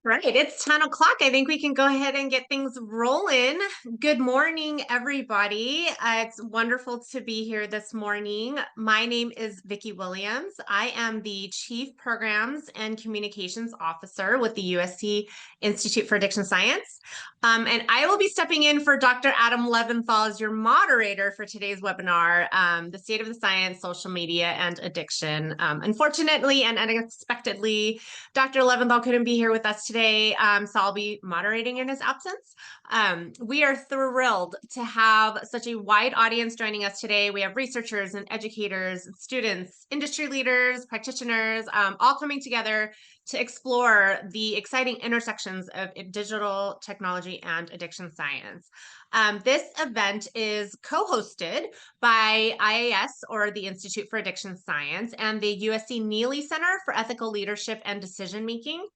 Right, it's 10 o'clock. I think we can go ahead and get things rolling. Good morning, everybody. It's wonderful to be here this morning. My name is Vickie Williams. I am the Chief Programs and Communications Officer with the USC Institute for Addiction Science. And I will be stepping in for Dr. Adam Leventhal as your moderator for today's webinar, The State of the Science, Social Media, and Addiction. Unfortunately and unexpectedly, Dr. Leventhal couldn't be here with us today, so I'll be moderating in his absence. We are thrilled to have such a wide audience joining us today. We have researchers and educators, and students, industry leaders, practitioners, all coming together to explore the exciting intersections of digital technology and addiction science. This event is co-hosted by IAS, or the Institute for Addiction Science, and the USC Neely Center for Ethical Leadership and Decision Making.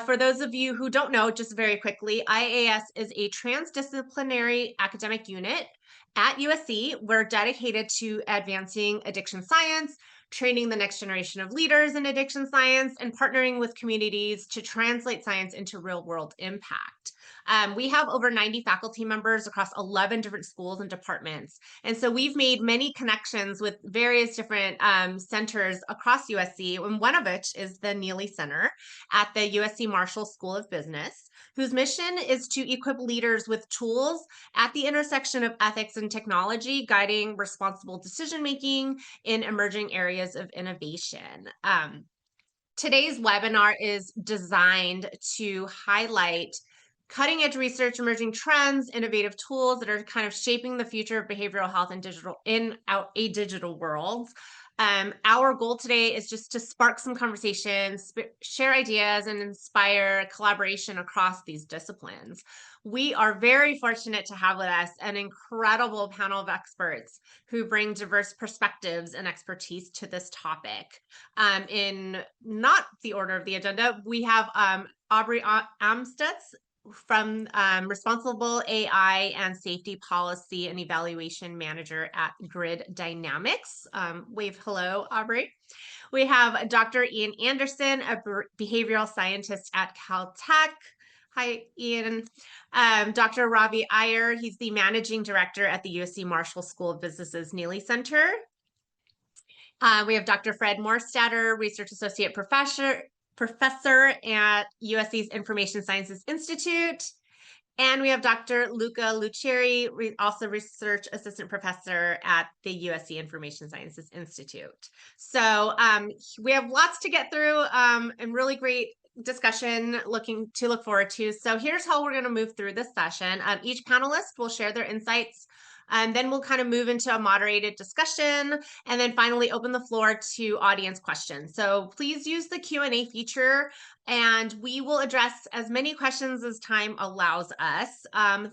For those of you who don't know, just very quickly, IAS is a transdisciplinary academic unit at USC. We're dedicated to advancing addiction science, training the next generation of leaders in addiction science, and partnering with communities to translate science into real-world impact. We have over 90 faculty members across 11 different schools and departments. And so we've made many connections with various different centers across USC, and one of which is the Neely Center at the USC Marshall School of Business, whose mission is to equip leaders with tools at the intersection of ethics and technology, guiding responsible decision-making in emerging areas of innovation. Today's webinar is designed to highlight cutting edge research, emerging trends, innovative tools that are kind of shaping the future of behavioral health and a digital world. Our goal today is just to spark some conversations, share ideas, and inspire collaboration across these disciplines. We are very fortunate to have with us an incredible panel of experts who bring diverse perspectives and expertise to this topic. In not the order of the agenda, we have Aubrie Amstutz from Responsible AI and Safety Policy and Evaluation Manager at Grid Dynamics. Wave hello, Aubrie. We have Dr. Ian Anderson, a behavioral scientist at Caltech. Hi, Ian. Dr. Ravi Iyer, he's the managing director at the USC Marshall School of Business's Neely Center. We have Dr. Fred Morstatter, research associate professor at USC's Information Sciences Institute. And we have Dr. Luca Luceri, also research assistant professor at the USC Information Sciences Institute. So we have lots to get through and really great discussion to look forward to. So here's how we're going to move through this session. Each panelist will share their insights, and then we'll kind of move into a moderated discussion, and then finally open the floor to audience questions. So please use the Q&A feature, and we will address as many questions as time allows us.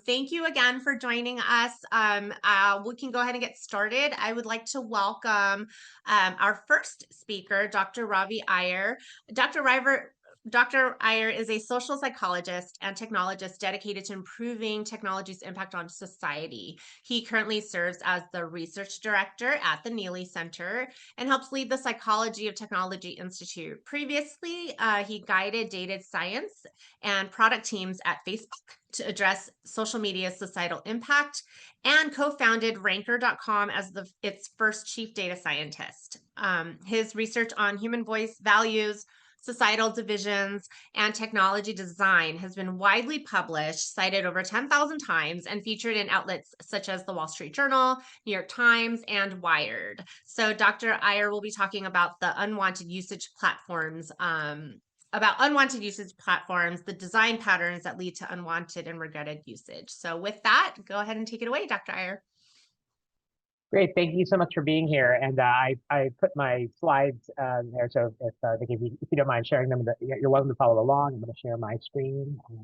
Thank you again for joining us. We can go ahead and get started. I would like to welcome our first speaker, Dr. Ravi Iyer. Dr. Iyer is a social psychologist and technologist dedicated to improving technology's impact on society. He currently serves as the research director at the Neely Center and helps lead the Psychology of Technology Institute. Previously, he guided data science and product teams at Facebook to address social media's societal impact, and co-founded Ranker.com as its first chief data scientist. His research on human voice, values, societal divisions, and technology design has been widely published, cited over 10,000 times, and featured in outlets such as the Wall Street Journal, New York Times, and Wired. So Dr. Iyer will be talking about the unwanted usage platforms, the design patterns that lead to unwanted and regretted usage. So with that, go ahead and take it away, Dr. Iyer. Great, thank you so much for being here. And I put my slides there, so if you don't mind sharing them, you're welcome to follow along. I'm going to share my screen. All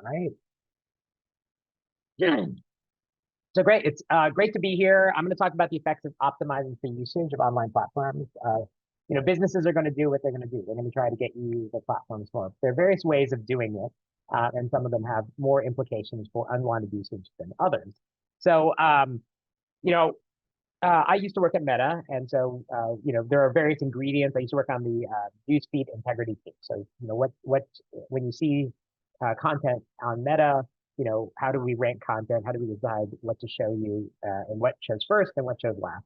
right. So great, it's great to be here. I'm going to talk about the effects of optimizing for usage of online platforms. Businesses are going to do what they're going to do. They're going to try to get you the platforms for. There are various ways of doing it. And some of them have more implications for unwanted usage than others. So, I used to work at Meta, and so there are various ingredients. I used to work on the newsfeed integrity team. So what when you see content on Meta, how do we rank content? How do we decide what to show you and what shows first and what shows last?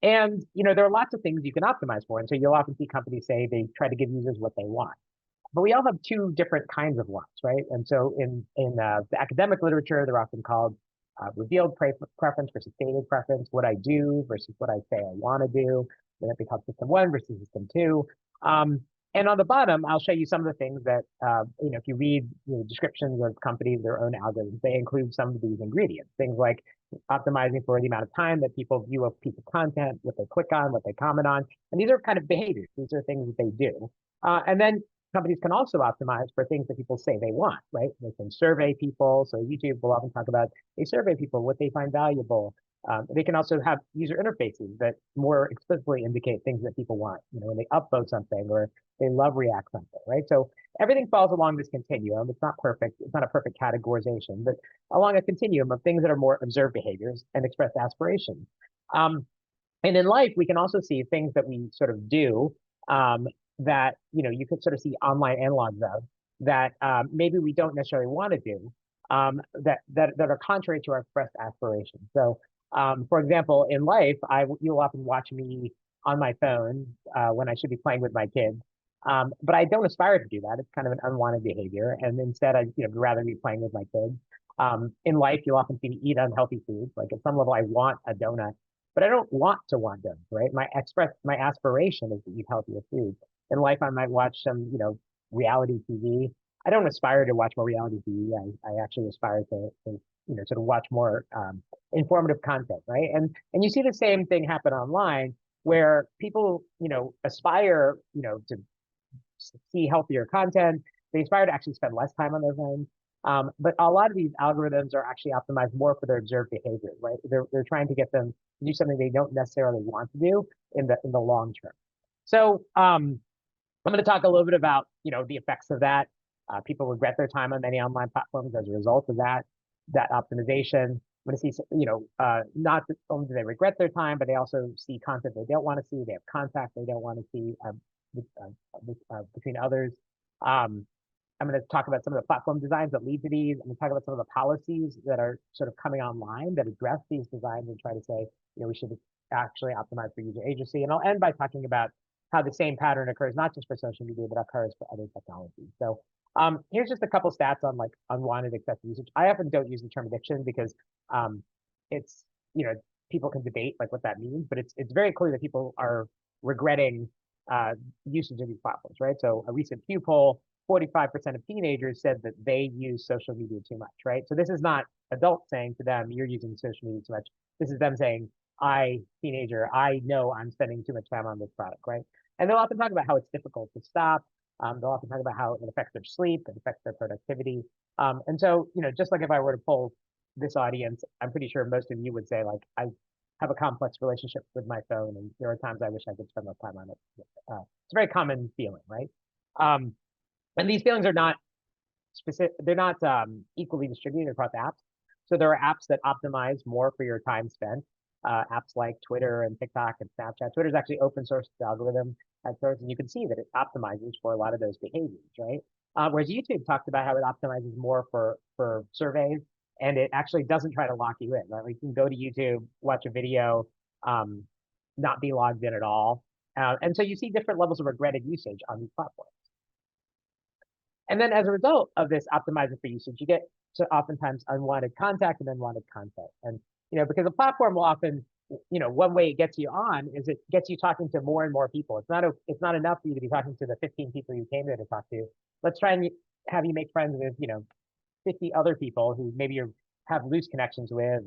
And there are lots of things you can optimize for, and so you'll often see companies say they try to give users what they want. But we all have two different kinds of wants, right? And so in the academic literature, they're often called revealed preference versus stated preference, what I do versus what I say I want to do. Then it becomes system one versus system two. Um, and on the bottom, I'll show you some of the things that, if you read descriptions of companies, their own algorithms, they include some of these ingredients, things like optimizing for the amount of time that people view a piece of content, what they click on, what they comment on. And these are kind of behaviors. These are things that they do. And then companies can also optimize for things that people say they want, right? They can survey people. So YouTube will often talk about they survey people what they find valuable. They can also have user interfaces that more explicitly indicate things that people want. When they upload something or they love React something, right? So everything falls along this continuum. It's not perfect. It's not a perfect categorization, but along a continuum of things that are more observed behaviors and expressed aspirations. And in life, we can also see things that we sort of do that you could sort of see online analogs of that maybe we don't necessarily want to do that are contrary to our expressed aspirations. So, for example, in life, you'll often watch me on my phone when I should be playing with my kids. But I don't aspire to do that. It's kind of an unwanted behavior, and instead, I'd rather be playing with my kids. In life, you'll often see me eat unhealthy foods. Like at some level, I want a donut, but I don't want to want donuts, right? My aspiration is to eat healthier foods. In life, I might watch some, reality TV. I don't aspire to watch more reality TV. I actually aspire to sort of watch more informative content, right? And you see the same thing happen online where people, aspire, to see healthier content. They aspire to actually spend less time on their phones. But a lot of these algorithms are actually optimized more for their observed behavior, right? They're trying to get them to do something they don't necessarily want to do in the long term. So I'm going to talk a little bit about the effects of that. People regret their time on many online platforms as a result of that optimization. I'm going to see not only do they regret their time, but they also see content they don't want to see. They have contact they don't want to see between others. I'm going to talk about some of the platform designs that lead to these. I'm going to talk about some of the policies that are sort of coming online that address these designs and try to say, we should actually optimize for user agency. And I'll end by talking about how the same pattern occurs, not just for social media, but occurs for other technologies. So here's just a couple stats on like unwanted excessive usage. I often don't use the term addiction because it's, people can debate like what that means, but it's very clear that people are regretting usage of these platforms, right? So a recent Pew poll, 45% of teenagers said that they use social media too much, right? So this is not adults saying to them, you're using social media too much. This is them saying, teenager, I know I'm spending too much time on this product, right? And they'll often talk about how it's difficult to stop. They'll often talk about how it affects their sleep, it affects their productivity. And so, just like if I were to poll this audience, I'm pretty sure most of you would say, like, I have a complex relationship with my phone, and there are times I wish I could spend less time on it. It's a very common feeling, right? And these feelings are not specific, they're not equally distributed across apps. So there are apps that optimize more for your time spent. Apps like Twitter and TikTok and Snapchat. Twitter is actually open source algorithm at source, and you can see that it optimizes for a lot of those behaviors, right? Whereas YouTube talked about how it optimizes more for surveys, and it actually doesn't try to lock you in, right? Like you can go to YouTube, watch a video, not be logged in at all. And so you see different levels of regretted usage on these platforms. And then as a result of this optimizing for usage, you get to oftentimes unwanted contact and unwanted content. And, because a platform will often, one way it gets you on is it gets you talking to more and more people. It's not enough for you to be talking to the 15 people you came there to talk to. Let's try and have you make friends with, 50 other people who maybe you have loose connections with,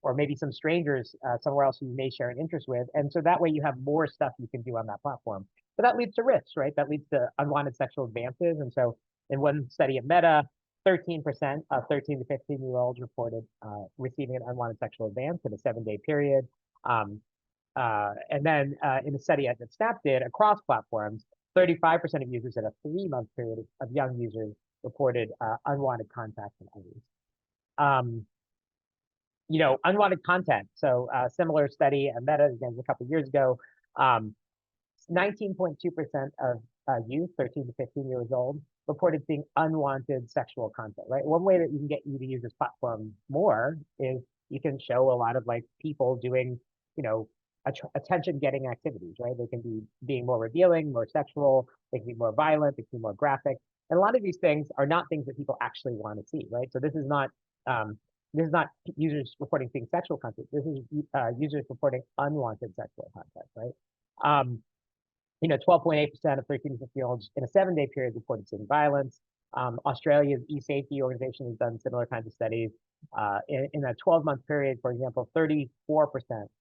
or maybe some strangers somewhere else who you may share an interest with. And so that way you have more stuff you can do on that platform. But that leads to risks, right? That leads to unwanted sexual advances. And so in one study at Meta, 13% of 13 to 15-year-olds reported receiving an unwanted sexual advance in a 7-day period. And then in a study that Snap did across platforms, 35% of users in a 3-month period of young users reported unwanted contact from others. unwanted content. So similar study, a meta again a couple of years ago, 19.2% of youth, 13 to 15 years old, reported seeing unwanted sexual content, right? One way that you can get you to use this platform more is you can show a lot of like people doing, attention-getting activities, right? They can be being more revealing, more sexual, they can be more violent, they can be more graphic. And a lot of these things are not things that people actually want to see, right? So um, this is not users reporting seeing sexual content. This is users reporting unwanted sexual content, right? 12.8% of 13 to 15-year-olds in a 7-day period reported seeing violence. Australia's e-safety organization has done similar kinds of studies. In a 12-month period, for example, 34%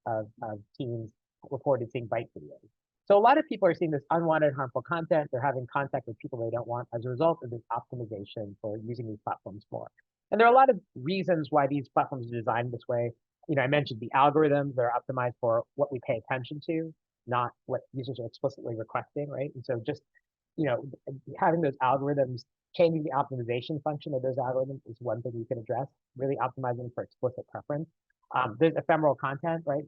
of teens reported seeing bite videos. So a lot of people are seeing this unwanted, harmful content. They're having contact with people they don't want as a result of this optimization for using these platforms more. And there are a lot of reasons why these platforms are designed this way. I mentioned the algorithms. They're optimized for what we pay attention to, not what users are explicitly requesting, right? And so just, you know, having those algorithms, changing the optimization function of those algorithms is one thing you can address, really optimizing for explicit preference. There's ephemeral content, right?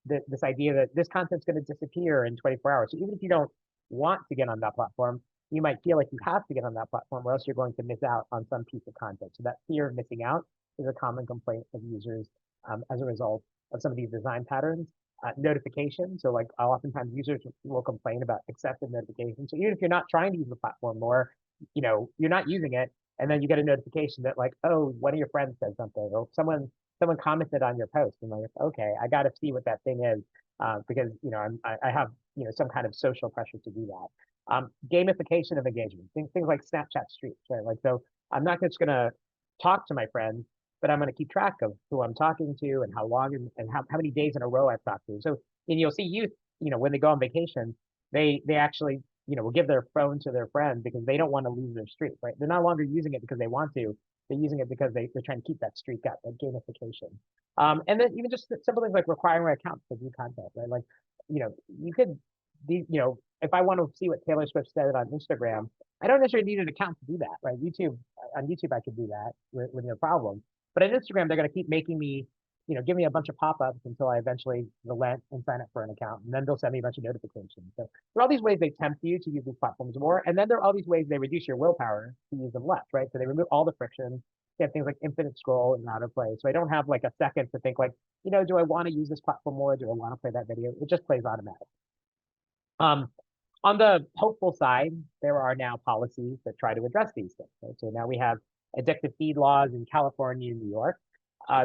This idea that this content's going to disappear in 24 hours. So even if you don't want to get on that platform, you might feel like you have to get on that platform or else you're going to miss out on some piece of content. So that fear of missing out is a common complaint of users as a result of some of these design patterns. Notifications. So like oftentimes users will complain about excessive notifications. So even if you're not trying to use the platform more, you're not using it, and then you get a notification that like, oh, one of your friends said something, or someone commented on your post, and like, okay, I got to see what that thing is, because I have some kind of social pressure to do that. Gamification of engagement, things like Snapchat streaks, right? Like, so I'm not just gonna talk to my friends, but I'm going to keep track of who I'm talking to and how long and how many days in a row I've talked to. So, and you'll see youth, when they go on vacation, they actually, will give their phone to their friend because they don't want to lose their streak, right? They're no longer using it because they want to. They're using it because they're trying to keep that streak up, that gamification. And then even just simple things like requiring accounts to view content, right? Like, you could, if I want to see what Taylor Swift said on Instagram, I don't necessarily need an account to do that, right? On YouTube, I could do that with no problem. But on Instagram, they're going to keep making me, give me a bunch of pop-ups until I eventually relent and sign up for an account. And then they'll send me a bunch of notifications. So there are all these ways they tempt you to use these platforms more. And then there are all these ways they reduce your willpower to use them less, right? So they remove all the friction. They have things like infinite scroll and autoplay. So I don't have like a second to think like, do I want to use this platform more? Do I want to play that video? It just plays automatically. On the hopeful side, there are now policies that try to address these things. Right? So now we have addictive feed laws in California and New York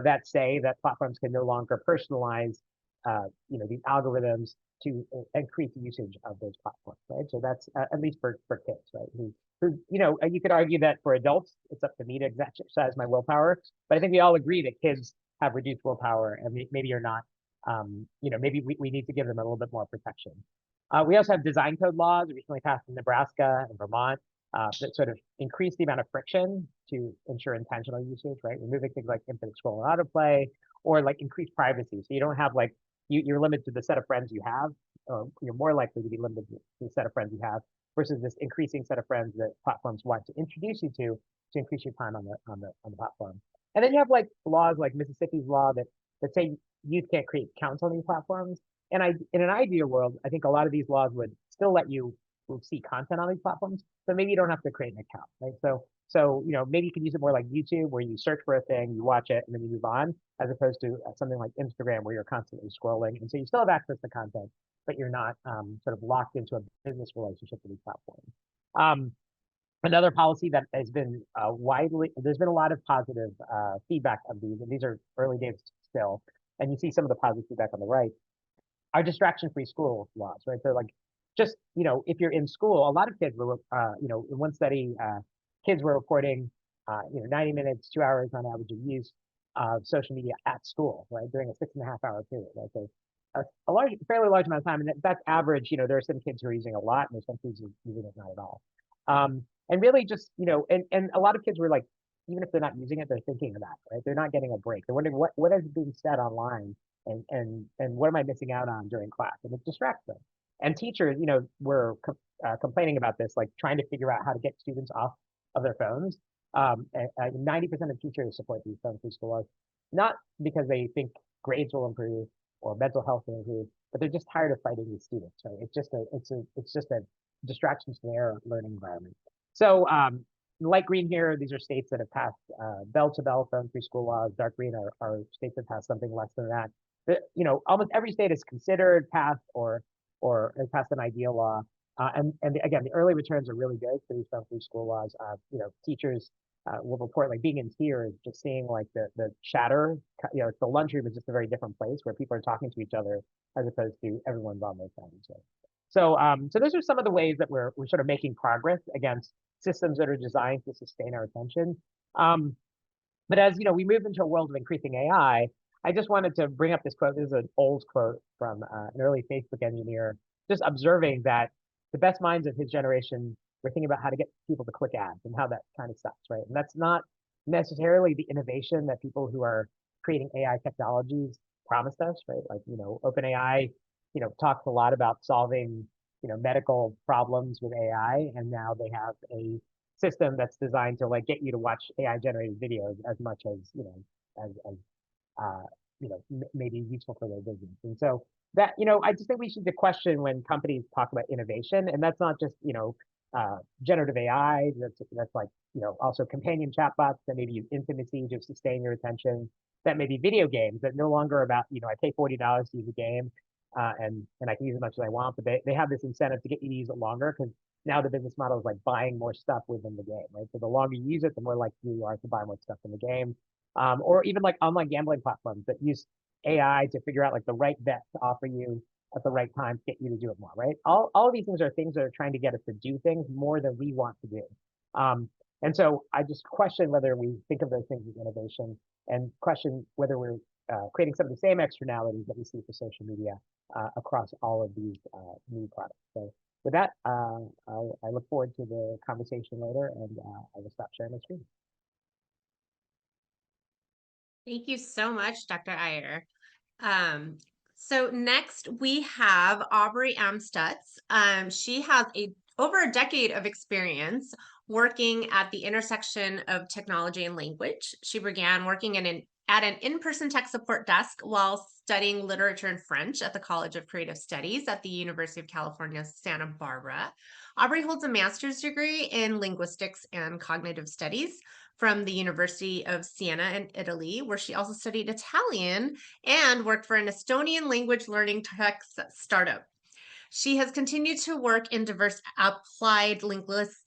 that say that platforms can no longer personalize, these algorithms to increase usage of those platforms. Right. So that's at least for kids, right? You could argue that for adults, it's up to me to exercise my willpower. But I think we all agree that kids have reduced willpower, and maybe you're not. Maybe we need to give them a little bit more protection. We also have design code laws recently passed in Nebraska and Vermont that sort of increase the amount of friction to ensure intentional usage, right? Removing things like infinite scroll and autoplay, or like increased privacy. So you don't have like, you're limited to the set of friends you have, or you're more likely to be limited to the set of friends you have versus this increasing set of friends that platforms want to introduce you to increase your time on the platform. And then you have like laws like Mississippi's law that say youth can't create accounts on these platforms. And in an ideal world, I think a lot of these laws would still let you see content on these platforms, but maybe you don't have to create an account, right? So maybe you can use it more like YouTube, where you search for a thing, you watch it, and then you move on, as opposed to something like Instagram, where you're constantly scrolling, and so you still have access to content, but you're not sort of locked into a business relationship with these platforms. Another policy that has been there's been a lot of positive feedback of these, and these are early days still, and you see some of the positive feedback on the right, are distraction-free school laws, right? So like, just, if you're in school, a lot of kids were, in one study, kids were reporting, 90 minutes, 2 hours on average of use of social media at school, right? During a 6.5-hour period, right? So fairly large amount of time. And that's average. There are some kids who are using a lot, and there's some kids who are using it not at all. And really just, and a lot of kids were like, even if they're not using it, they're thinking about it, right? They're not getting a break. They're wondering what is being said online, and what am I missing out on during class? And it distracts them. And teachers, were complaining about this, like trying to figure out how to get students off of their phones. 90% of teachers support these phone-free school laws. not because they think grades will improve or mental health will improve, but they're just tired of fighting these students, right? It's just a distraction to their learning environment. So light green here, these are states that have passed bell-to-bell phone free school laws. Dark green are states that pass something less than that. Almost every state is considered passed or has passed an ideal law. And again, the early returns are really good for these phone free school laws. Teachers will report like being in tears, just seeing like the chatter. The lunchroom is just a very different place where people are talking to each other as opposed to everyone's on their phones. So those are some of the ways that we're sort of making progress against systems that are designed to sustain our attention. But as we move into a world of increasing I just wanted to bring up this quote. This is an old quote from an early Facebook engineer, just observing that the best minds of his generation were thinking about how to get people to click ads and how that kind of sucks, right? And that's not necessarily the innovation that people who are creating AI technologies promised us, right? Like, OpenAI, talks a lot about solving, medical problems with AI, and now they have a system that's designed to like get you to watch AI generated videos as much as, as uh, maybe useful for their business. And so that, I just think we should question when companies talk about innovation, and that's not just, generative AI. That's like, also companion chatbots that maybe use intimacy to sustain your attention. That may be video games that no longer about, I pay $40 to use a game, and I can use as much as I want, but they have this incentive to get you to use it longer because now the business model is like buying more stuff within the game, right? So the longer you use it, the more likely you are to buy more stuff in the game. Or even like online gambling platforms that use AI to figure out like the right bet to offer you at the right time to get you to do it more, right? All of these things are things that are trying to get us to do things more than we want to do. And so I just question whether we think of those things as innovation and question whether we're creating some of the same externalities that we see for social media across all of these new products. So with that, I look forward to the conversation later, and I will stop sharing my screen. Thank you so much, Dr. Iyer. So next we have Aubrie Amstutz. She has over a decade of experience working at the intersection of technology and language. She began working at an in-person tech support desk while studying literature and French at the College of Creative Studies at the University of California, Santa Barbara. Aubrie holds a master's degree in linguistics and cognitive studies from the University of Siena in Italy, where she also studied Italian and worked for an Estonian language learning tech startup. She has continued to work in diverse applied linguistics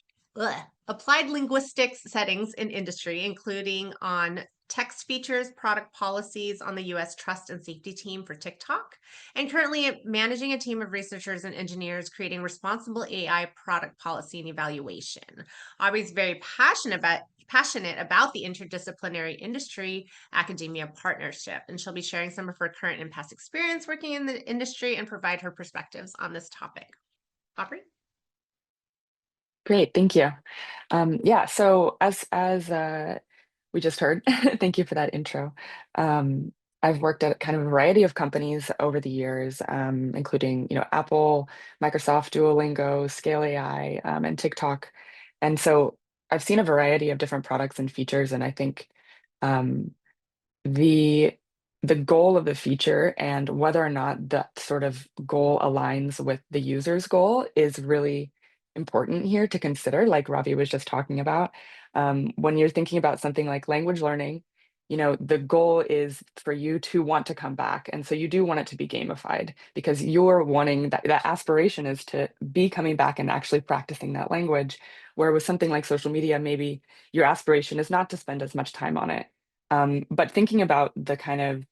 settings in industry, including on text features, product policies on the US Trust and Safety Team for TikTok, and currently managing a team of researchers and engineers creating responsible AI product policy and evaluation. Aubrie's very passionate about the interdisciplinary industry academia partnership, and she'll be sharing some of her current and past experience working in the industry and provide her perspectives on this topic. Aubrie? Great, thank you. Yeah, so as we just heard, thank you for that intro. I've worked at kind of a variety of companies over the years, including Apple, Microsoft, Duolingo, Scale AI, and TikTok. And so I've seen a variety of different products and features, and I think um, the the goal of the feature and whether or not that sort of goal aligns with the user's goal is really important here to consider, like Ravi was just talking about. When you're thinking about something like language learning, the goal is for you to want to come back. And so you do want it to be gamified because you're wanting that aspiration is to be coming back and actually practicing that language. Where with something like social media, maybe your aspiration is not to spend as much time on it. But thinking about the kind of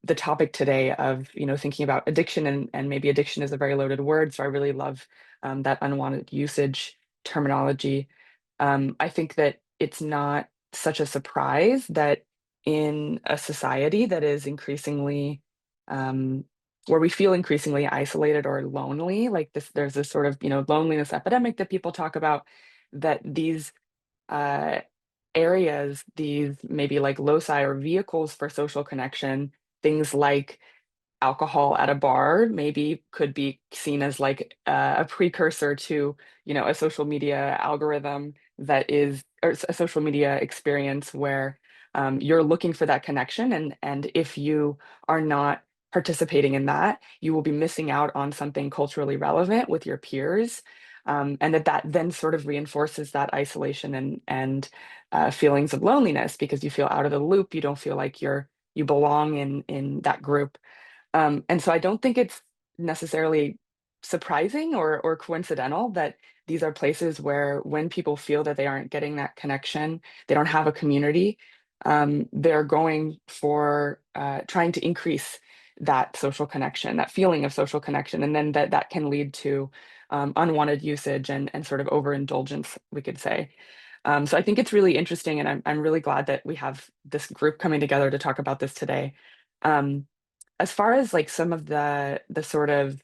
the topic today of thinking about addiction, and maybe addiction is a very loaded word, so I really love that unwanted usage terminology. I think that it's not such a surprise that in a society that is increasingly um, where we feel increasingly isolated or lonely, like there's this sort of loneliness epidemic that people talk about, that these uh, areas, these maybe like loci or vehicles for social connection, things like alcohol at a bar maybe could be seen as like a precursor to a social media algorithm that is, or a social media experience where you're looking for that connection, and if you are not participating in that, you will be missing out on something culturally relevant with your peers. And that then sort of reinforces that isolation and feelings of loneliness because you feel out of the loop. You don't feel like you belong in that group. And so I don't think it's necessarily surprising or coincidental that these are places where when people feel that they aren't getting that connection, they don't have a community, they're going for trying to increase that social connection, that feeling of social connection, and then that can lead to unwanted usage and sort of overindulgence, we could say. So I think it's really interesting, and I'm really glad that we have this group coming together to talk about this today. Um, as far as like some of the sort of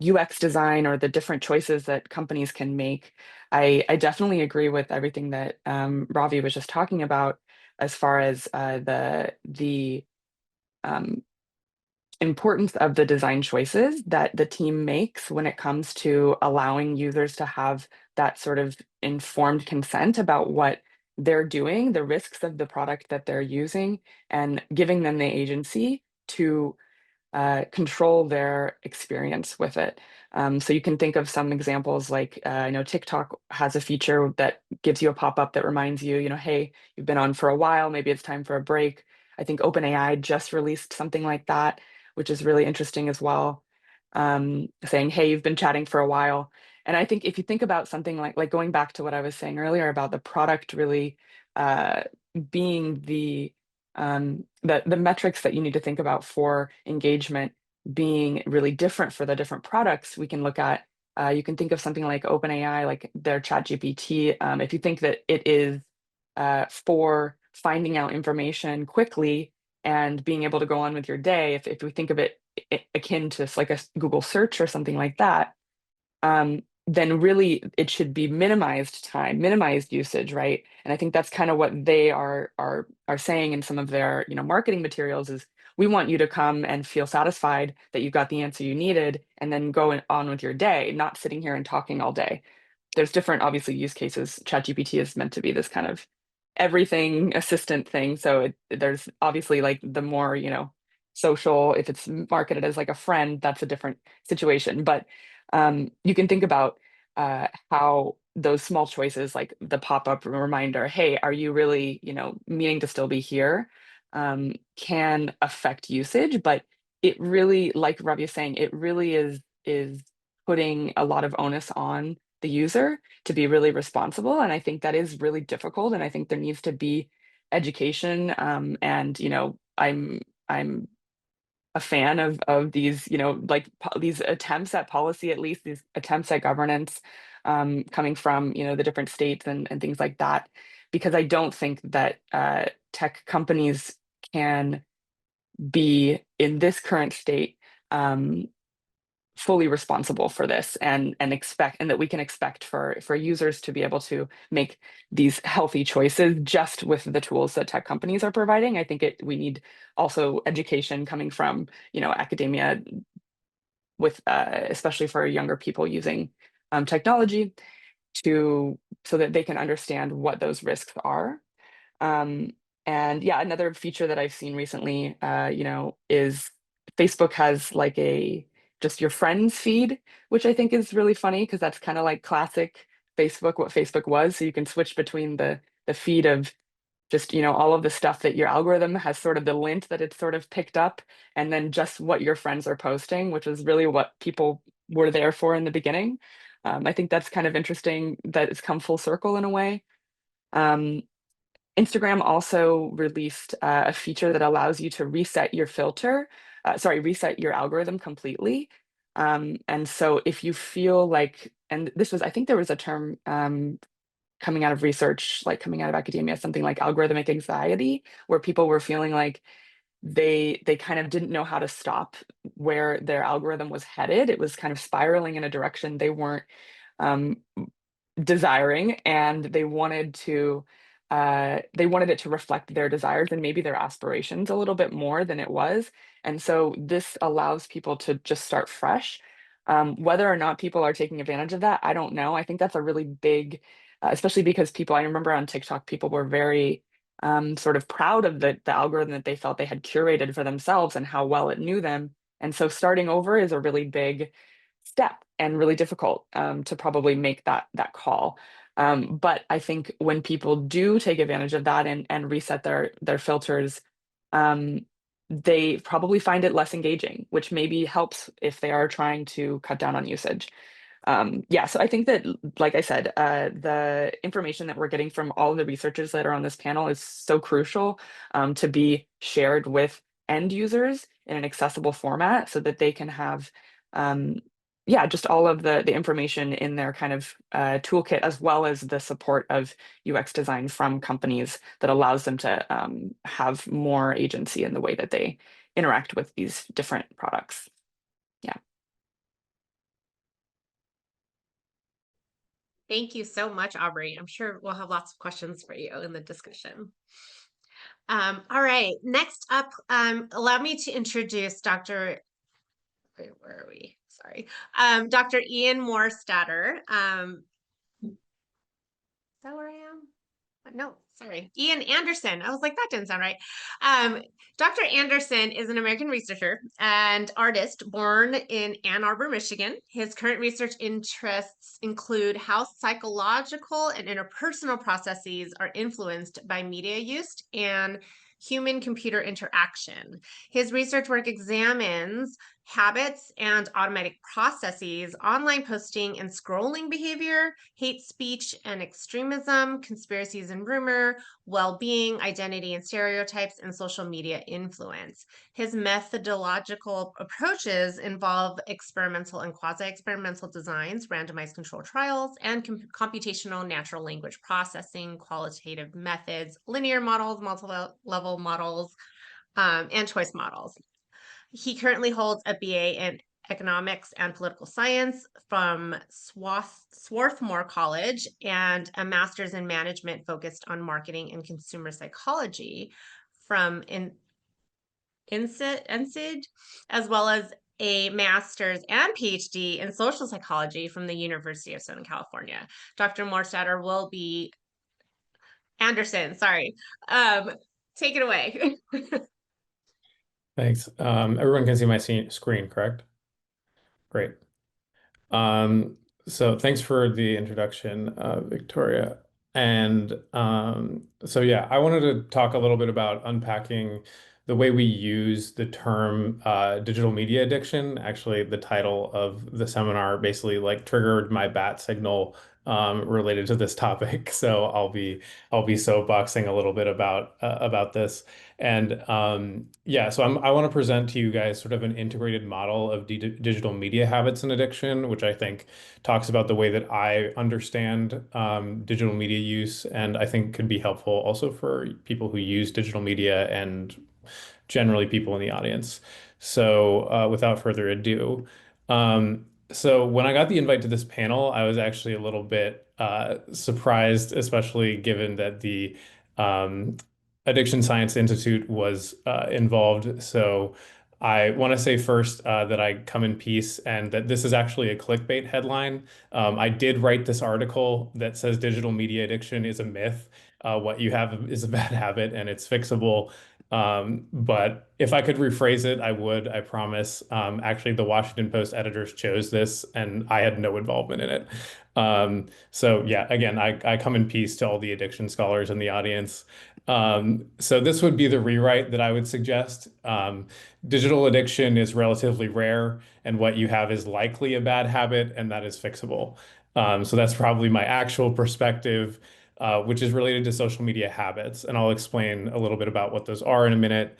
UX design or the different choices that companies can make, I definitely agree with everything that Ravi was just talking about as far as the um, importance of the design choices that the team makes when it comes to allowing users to have that sort of informed consent about what they're doing, the risks of the product that they're using, and giving them the agency to control their experience with it. So you can think of some examples like I know TikTok has a feature that gives you a pop-up that reminds you, hey, you've been on for a while, maybe it's time for a break. I think OpenAI just released something like that, which is really interesting as well, saying, hey, you've been chatting for a while. And I think if you think about something like going back to what I was saying earlier about the product really uh, being the metrics that you need to think about for engagement being really different for the different products, we can look at. You can think of something like OpenAI, like their ChatGPT. If you think that it is for finding out information quickly and being able to go on with your day, if we think of it akin to like a Google search or something like that, then really it should be minimized time, minimized usage, right? And I think that's kind of what they are saying in some of their, marketing materials is we want you to come and feel satisfied that you got the answer you needed and then go on with your day, not sitting here and talking all day. There's different, obviously, use cases. ChatGPT is meant to be this kind of everything assistant thing. So there's obviously like the more, social, if it's marketed as like a friend, that's a different situation. But you can think about how those small choices, like the pop-up reminder, hey, are you really, meaning to still be here, can affect usage. But it really, like Ravi is saying, it really is putting a lot of onus on the user to be really responsible. And I think that is really difficult. And I think there needs to be education. And I'm a fan of these, like these attempts at policy, at least these attempts at governance, coming from, the different states and things like that, because I don't think that tech companies can be in this current state fully responsible for this and expect and that we can expect for users to be able to make these healthy choices just with the tools that tech companies are providing. I think we need also education coming from academia with especially for younger people using technology to so that they can understand what those risks are. um, and yeah, another feature that I've seen recently, is Facebook has like a just your friends feed, which I think is really funny because that's kind of like classic Facebook, what Facebook was. So you can switch between the feed of just, all of the stuff that your algorithm has sort of the lint that it's sort of picked up, and then just what your friends are posting, which is really what people were there for in the beginning. I think that's kind of interesting that it's come full circle in a way. Um, Instagram also released a feature that allows you to reset your reset your algorithm completely. And so if you feel like, and this was, I think there was a term coming out of research, like coming out of academia, something like algorithmic anxiety, where people were feeling like they kind of didn't know how to stop where their algorithm was headed. It was kind of spiraling in a direction they weren't um, desiring, and they wanted it to reflect their desires and maybe their aspirations a little bit more than it was. And so this allows people to just start fresh. Whether or not people are taking advantage of that, I don't know. I think that's a really big, especially because I remember on TikTok, people were very sort of proud of the algorithm that they felt they had curated for themselves and how well it knew them. And so starting over is a really big step and really difficult to probably make that call. But I think when people do take advantage of that and reset their filters, um, they probably find it less engaging, which maybe helps if they are trying to cut down on usage. Yeah, so I think that, like I said, the information that we're getting from all of the researchers that are on this panel is so crucial to be shared with end users in an accessible format so that they can have, yeah, just all of the information in their kind of toolkit, as well as the support of UX design from companies that allows them to have more agency in the way that they interact with these different products. Yeah. Thank you so much, Aubrie. I'm sure we'll have lots of questions for you in the discussion. All right, next up, allow me to introduce Dr. Where are we? Sorry. Dr. Ian Morstatter. Is that where I am? No, sorry. Ian Anderson. I was like, that didn't sound right. Dr. Anderson is an American researcher and artist born in Ann Arbor, Michigan. His current research interests include how psychological and interpersonal processes are influenced by media use and human-computer interaction. His research work examines habits and automatic processes, online posting and scrolling behavior, hate speech and extremism, conspiracies and rumor, well-being, identity and stereotypes, and social media influence. His methodological approaches involve experimental and quasi-experimental designs, randomized controlled trials, and computational natural language processing, qualitative methods, linear models, multi-level models, and choice models. He currently holds a BA in economics and political science from Swarthmore College and a master's in management focused on marketing and consumer psychology from NCID, as well as a master's and PhD in social psychology from the University of Southern California. Dr. Morstatter will be Anderson, sorry. Take it away. Thanks. Everyone can see my screen, correct? Great. So thanks for the introduction, Victoria. And so yeah, I wanted to talk a little bit about unpacking the way we use the term digital media addiction. Actually, the title of the seminar basically like triggered my bat signal related to this topic. So I'll be soapboxing a little bit about this. And yeah, so I want to present to you guys sort of an integrated model of digital media habits and addiction, which I think talks about the way that I understand digital media use, and I think could be helpful also for people who use digital media and generally people in the audience. So without further ado, so when I got the invite to this panel, I was actually a little bit surprised, especially given that the um, Addiction Science Institute was involved. So I want to say first that I come in peace and that this is actually a clickbait headline. I did write this article that says digital media addiction is a myth. What you have is a bad habit and it's fixable. But if I could rephrase it, I would, I promise. Actually, the Washington Post editors chose this and I had no involvement in it. So yeah, again, I come in peace to all the addiction scholars in the audience. So this would be the rewrite that I would suggest. Digital addiction is relatively rare, and what you have is likely a bad habit, and that is fixable. So that's probably my actual perspective, which is related to social media habits, and I'll explain a little bit about what those are in a minute.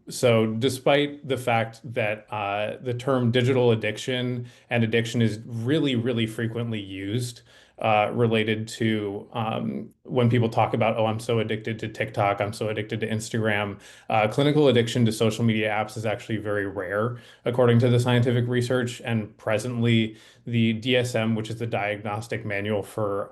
So despite the fact that the term digital addiction and addiction is really, really frequently used, related to when people talk about, oh, I'm so addicted to TikTok, I'm so addicted to Instagram. Clinical addiction to social media apps is actually very rare, according to the scientific research. And presently, the DSM, which is the Diagnostic Manual for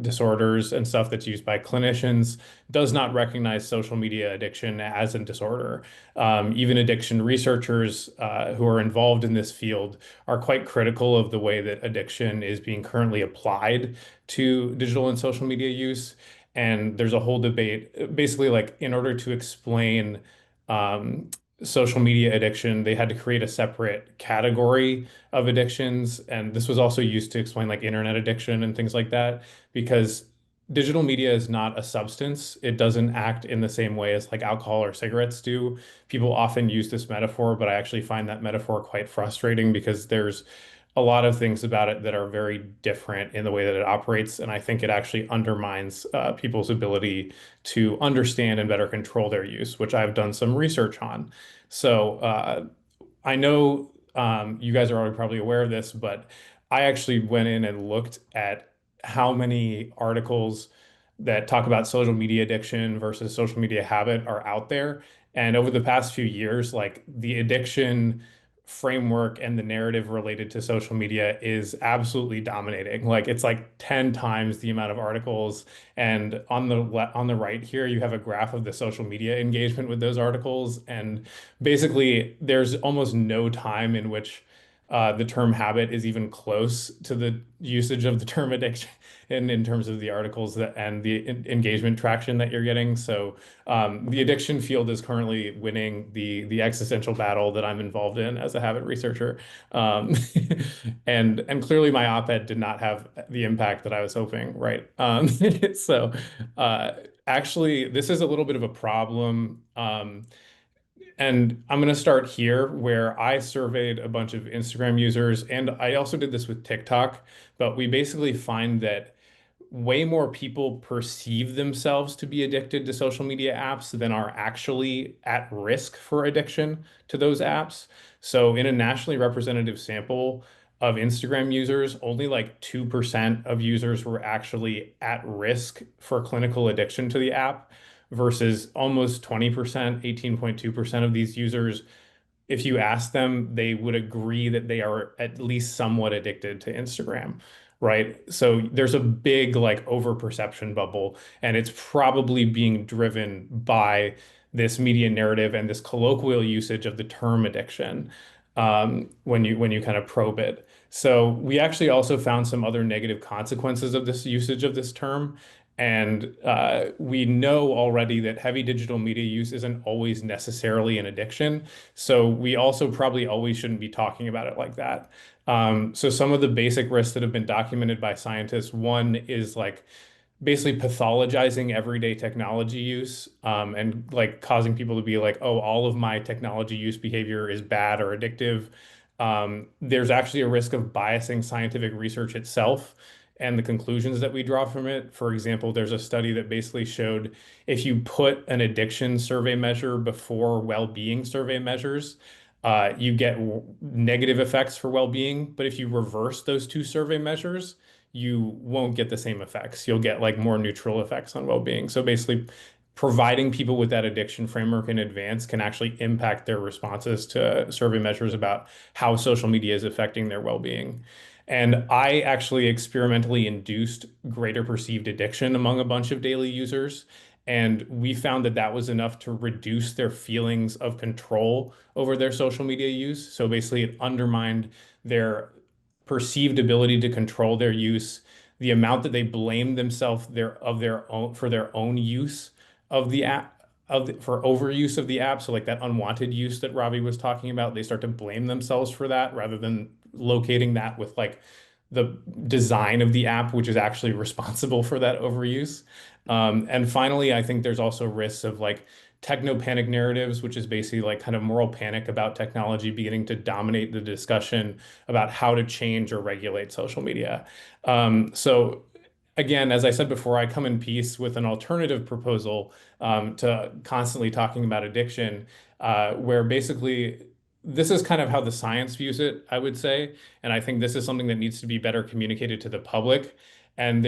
Disorders and stuff that's used by clinicians, does not recognize social media addiction as a disorder. Even addiction researchers who are involved in this field are quite critical of the way that addiction is being currently applied to digital and social media use. And there's a whole debate, basically, like in order to explain um, social media addiction, they had to create a separate category of addictions. And this was also used to explain like internet addiction and things like that, because digital media is not a substance. It doesn't act in the same way as like alcohol or cigarettes do. People often use this metaphor, but I actually find that metaphor quite frustrating because there's a lot of things about it that are very different in the way that it operates. And I think it actually undermines people's ability to understand and better control their use, which I've done some research on. So I know you guys are already probably aware of this, but I actually went in and looked at how many articles that talk about social media addiction versus social media habit are out there. And over the past few years, like the addiction framework and the narrative related to social media is absolutely dominating. Like it's like 10 times the amount of articles. And on the right here, you have a graph of the social media engagement with those articles. And basically, there's almost no time in which the term habit is even close to the usage of the term addiction in terms of the articles that and the engagement traction that you're getting. So the addiction field is currently winning the existential battle that I'm involved in as a habit researcher. Um, and clearly my op-ed did not have the impact that I was hoping, right? So uh, actually, this is a little bit of a problem. And I'm going to start here where I surveyed a bunch of Instagram users, and I also did this with TikTok, but we basically find that way more people perceive themselves to be addicted to social media apps than are actually at risk for addiction to those apps. So, in a nationally representative sample of Instagram users, only like 2% of users were actually at risk for clinical addiction to the app versus almost 20%, 18.2% of these users, if you ask them, they would agree that they are at least somewhat addicted to Instagram, right? So there's a big like overperception bubble, and it's probably being driven by this media narrative and this colloquial usage of the term addiction when you kind of probe it. So we actually also found some other negative consequences of this usage of this term. And we know already that heavy digital media use isn't always necessarily an addiction. So we also probably always shouldn't be talking about it like that. So some of the basic risks that have been documented by scientists, one is like basically pathologizing everyday technology use and like causing people to be like, oh, all of my technology use behavior is bad or addictive. There's actually a risk of biasing scientific research itself and the conclusions that we draw from it. For example, there's a study that basically showed if you put an addiction survey measure before well-being survey measures, you get negative effects for well-being. But if you reverse those two survey measures, you won't get the same effects. You'll get like more neutral effects on well-being. So basically, providing people with that addiction framework in advance can actually impact their responses to survey measures about how social media is affecting their well-being. And I actually experimentally induced greater perceived addiction among a bunch of daily users. And we found that that was enough to reduce their feelings of control over their social media use. So basically, it undermined their perceived ability to control their use, the amount that they blame themselves of their own for their own use of the app for overuse of the app. So like that unwanted use that Ravi was talking about, they start to blame themselves for that rather than locating that with like the design of the app, which is actually responsible for that overuse. And finally, I think there's also risks of like techno panic narratives, which is basically like kind of moral panic about technology beginning to dominate the discussion about how to change or regulate social media. So again, as I said before, I come in peace with an alternative proposal to constantly talking about addiction, where basically this is kind of how the science views it, I would say. And I think this is something that needs to be better communicated to the public. And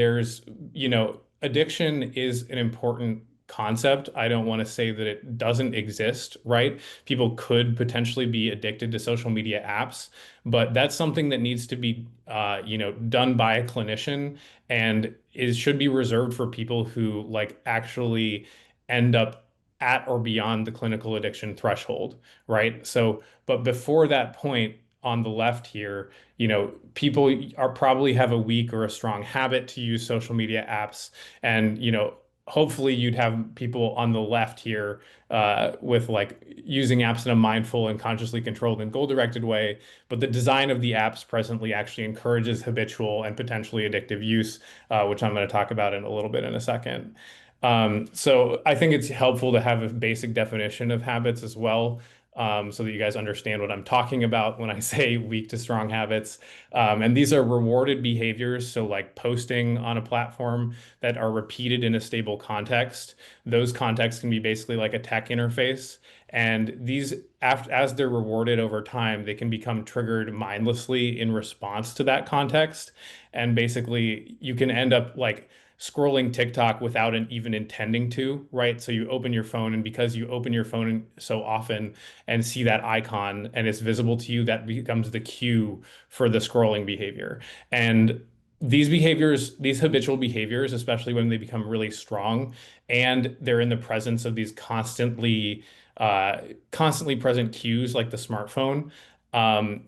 addiction is an important concept. I don't want to say that it doesn't exist, right? People could potentially be addicted to social media apps, but that's something that needs to be, done by a clinician and it should be reserved for people who like actually end up at or beyond the clinical addiction threshold, right? So, but before that point on the left here, people are probably have a weak or a strong habit to use social media apps. And, hopefully you'd have people on the left here with like using apps in a mindful and consciously controlled and goal-directed way. But the design of the apps presently actually encourages habitual and potentially addictive use, which I'm going to talk about in a little bit in a second. So I think it's helpful to have a basic definition of habits as well, so that you guys understand what I'm talking about when I say weak to strong habits. And these are rewarded behaviors. So like posting on a platform that are repeated in a stable context. Those contexts can be basically like a tech interface. And these, as they're rewarded over time, they can become triggered mindlessly in response to that context. And basically, you can end up like scrolling TikTok without even intending to, right? So you open your phone, and because you open your phone so often and see that icon and it's visible to you, that becomes the cue for the scrolling behavior. And these behaviors, these habitual behaviors, especially when they become really strong and they're in the presence of these constantly present cues like the smartphone,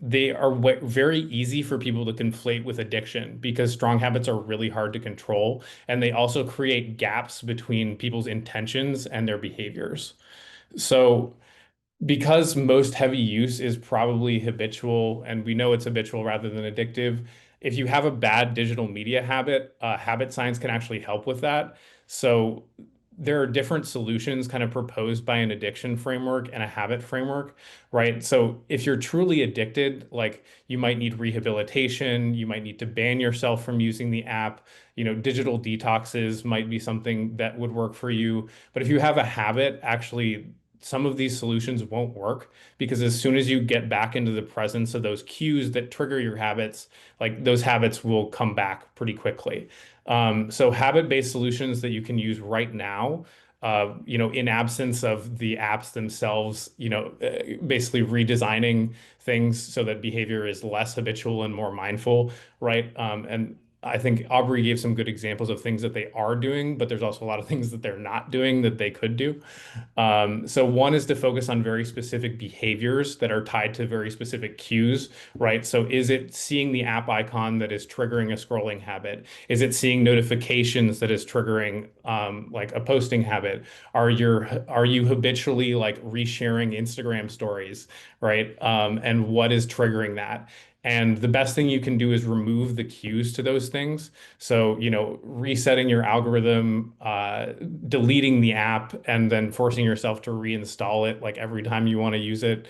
they are very easy for people to conflate with addiction because strong habits are really hard to control, and they also create gaps between people's intentions and their behaviors. So because most heavy use is probably habitual, and we know it's habitual rather than addictive, if you have a bad digital media habit, habit science can actually help with that. So there are different solutions kind of proposed by an addiction framework and a habit framework, right? So if you're truly addicted, like you might need rehabilitation, you might need to ban yourself from using the app. Digital detoxes might be something that would work for you. But if you have a habit, actually, some of these solutions won't work because as soon as you get back into the presence of those cues that trigger your habits, like those habits will come back pretty quickly. So habit-based solutions that you can use right now, in absence of the apps themselves, basically redesigning things so that behavior is less habitual and more mindful, right? And I think Aubrie gave some good examples of things that they are doing, but there's also a lot of things that they're not doing that they could do. So one is to focus on very specific behaviors that are tied to very specific cues, right? So is it seeing the app icon that is triggering a scrolling habit? Is it seeing notifications that is triggering like a posting habit? Are you habitually like resharing Instagram stories, right? And what is triggering that? And the best thing you can do is remove the cues to those things. So, resetting your algorithm, deleting the app, and then forcing yourself to reinstall it like every time you want to use it.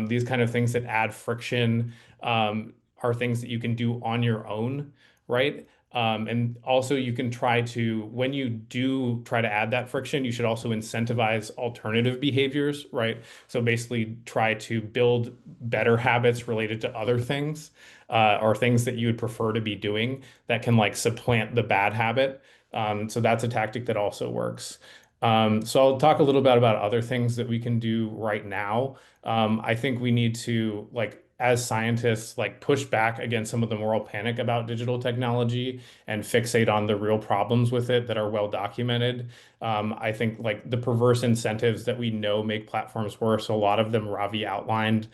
These kind of things that add friction are things that you can do on your own, right? And also, you can try to, when you do try to add that friction, you should also incentivize alternative behaviors, right? So basically, try to build better habits related to other things, or things that you would prefer to be doing that can like supplant the bad habit. So that's a tactic that also works. So I'll talk a little bit about other things that we can do right now. I think we need to, like, as scientists, like push back against some of the moral panic about digital technology and fixate on the real problems with it that are well documented. I think like the perverse incentives that we know make platforms worse, a lot of them Ravi outlined,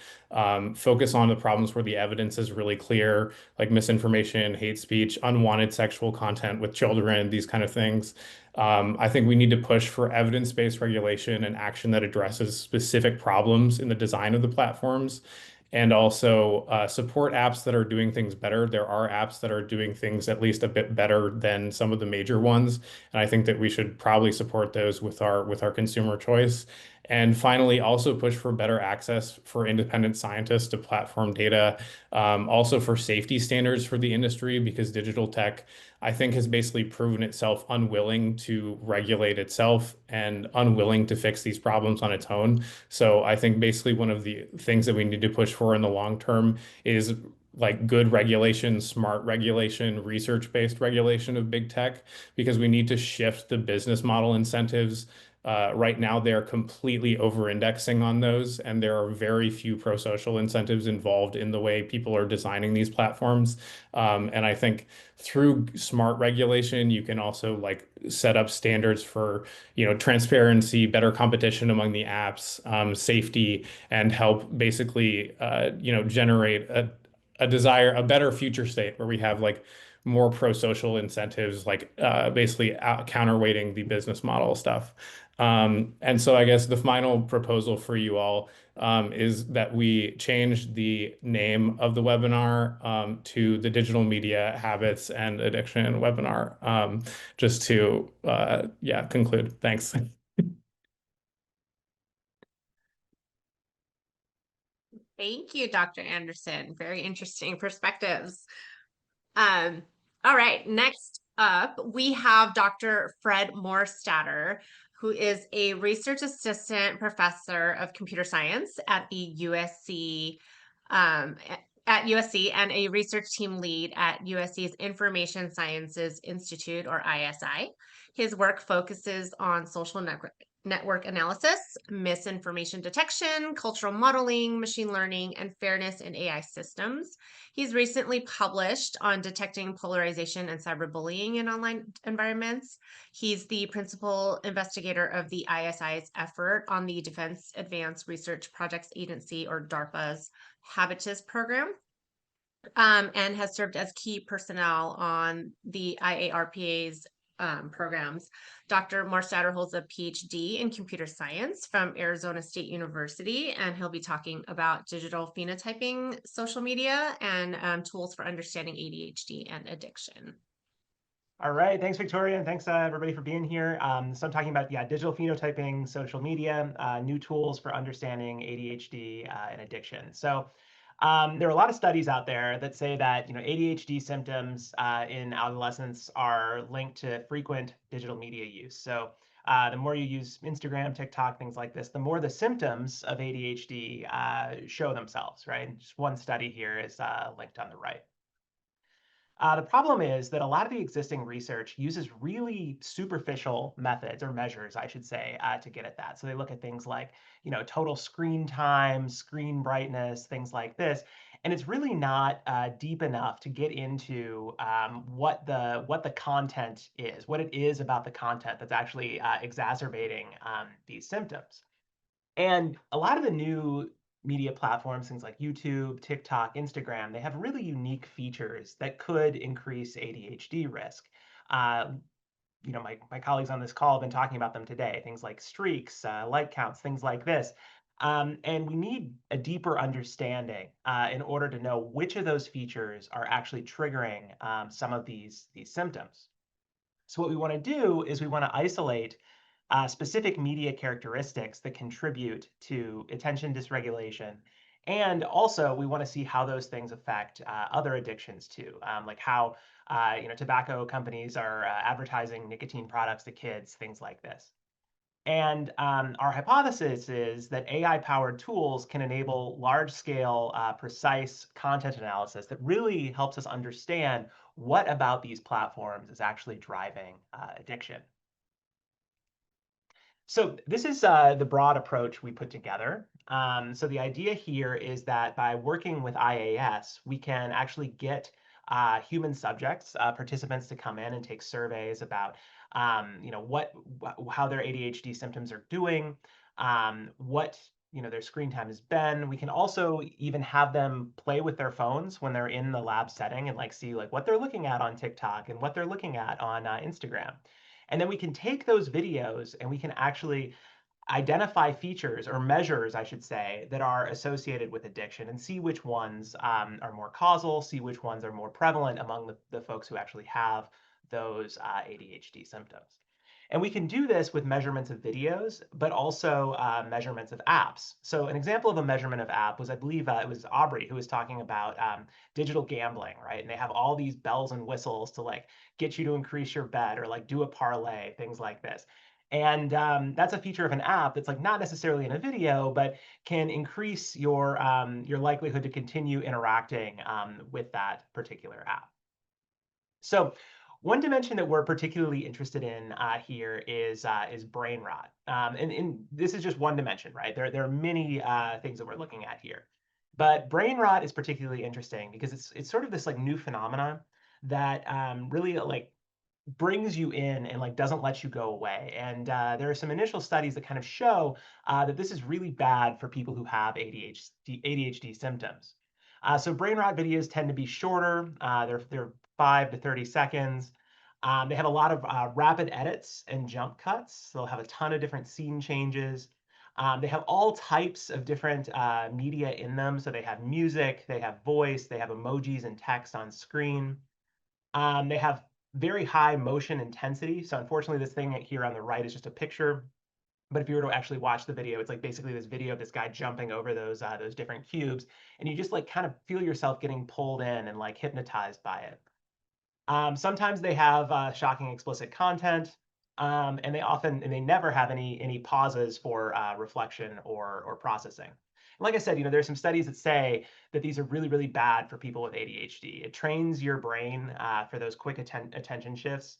focus on the problems where the evidence is really clear, like misinformation, hate speech, unwanted sexual content with children, these kind of things. I think we need to push for evidence-based regulation and action that addresses specific problems in the design of the platforms, and also support apps that are doing things better. There are apps that are doing things at least a bit better than some of the major ones, and I think that we should probably support those with our consumer choice. And finally, also push for better access for independent scientists to platform data, also for safety standards for the industry, because digital tech, I think, has basically proven itself unwilling to regulate itself and unwilling to fix these problems on its own. So I think basically one of the things that we need to push for in the long term is like good regulation, smart regulation, research-based regulation of big tech, because we need to shift the business model incentives. Right now, they're completely over-indexing on those, and there are very few pro-social incentives involved in the way people are designing these platforms. And I think through smart regulation, you can also like set up standards for, transparency, better competition among the apps, safety, and help basically, generate a better future state where we have like more pro-social incentives, like basically counterweighting the business model stuff. And so I guess the final proposal for you all is that we change the name of the webinar to the Digital Media Habits and Addiction webinar, just to yeah, conclude. Thanks. Thank you, Dr. Anderson. Very interesting perspectives. All right, next up, we have Dr. Fred Morstatter, who is a research assistant professor of computer science at the USC, at USC and a research team lead at USC's Information Sciences Institute, or ISI. His work focuses on social network analysis, misinformation detection, cultural modeling, machine learning, and fairness in AI systems. He's recently published on detecting polarization and cyberbullying in online environments. He's the principal investigator of the ISI's effort on the Defense Advanced Research Projects Agency, or DARPA's Habitus program, and has served as key personnel on the IARPA's programs. Dr. Morstatter holds a PhD in computer science from Arizona State University, and he'll be talking about digital phenotyping, social media, and tools for understanding ADHD and addiction. All right, thanks, Victoria, and thanks everybody for being here. So I'm talking about digital phenotyping, social media, new tools for understanding ADHD and addiction. So there are a lot of studies out there that say that ADHD symptoms in adolescents are linked to frequent digital media use. So the more you use Instagram, TikTok, things like this, the more the symptoms of ADHD show themselves, right? And just one study here is linked on the right. The problem is that a lot of the existing research uses really superficial methods, or measures, I should say, to get at that. So they look at things like, total screen time, screen brightness, things like this. And it's really not deep enough to get into what the content is, what it is about the content that's actually exacerbating these symptoms. And a lot of the new media platforms, things like YouTube, TikTok, Instagram, they have really unique features that could increase ADHD risk. My colleagues on this call have been talking about them today, things like streaks, like counts, things like this. And we need a deeper understanding in order to know which of those features are actually triggering some of these symptoms. So what we want to do is we want to isolate specific media characteristics that contribute to attention dysregulation. And also, we want to see how those things affect other addictions too, like how tobacco companies are advertising nicotine products to kids, things like this. And our hypothesis is that AI-powered tools can enable large-scale, precise content analysis that really helps us understand what about these platforms is actually driving addiction. So this is the broad approach we put together. So the idea here is that by working with IAS, we can actually get human subjects, participants, to come in and take surveys about how their ADHD symptoms are doing, what their screen time has been. We can also even have them play with their phones when they're in the lab setting and see what they're looking at on TikTok and what they're looking at on Instagram. And then we can take those videos and we can actually identify features, or measures, I should say, that are associated with addiction, and see which ones are more causal, see which ones are more prevalent among the folks who actually have those ADHD symptoms. And we can do this with measurements of videos, but also measurements of apps. So an example of a measurement of app was, I believe it was Aubrie who was talking about digital gambling, right? And they have all these bells and whistles to get you to increase your bet, or do a parlay, things like this. And that's a feature of an app that's not necessarily in a video, but can increase your likelihood to continue interacting with that particular app. So one dimension that we're particularly interested in here is brain rot. And this is just one dimension, right? There are many things that we're looking at here. But brain rot is particularly interesting because it's sort of this new phenomenon that really brings you in and doesn't let you go away. And there are some initial studies that kind of show that this is really bad for people who have ADHD symptoms. So brain rot videos tend to be shorter. They're 5 to 30 seconds. They have a lot of rapid edits and jump cuts. So they'll have a ton of different scene changes. They have all types of different media in them. So they have music, they have voice, they have emojis and text on screen. They have very high motion intensity. So unfortunately, this thing here on the right is just a picture. But if you were to actually watch the video, it's like basically this video of this guy jumping over those different cubes, and you just like kind of feel yourself getting pulled in and like hypnotized by it. Sometimes they have shocking explicit content, and they never have any pauses for reflection or processing. And like I said, there's some studies that say that these are really, really bad for people with ADHD. It trains your brain for those quick attention shifts.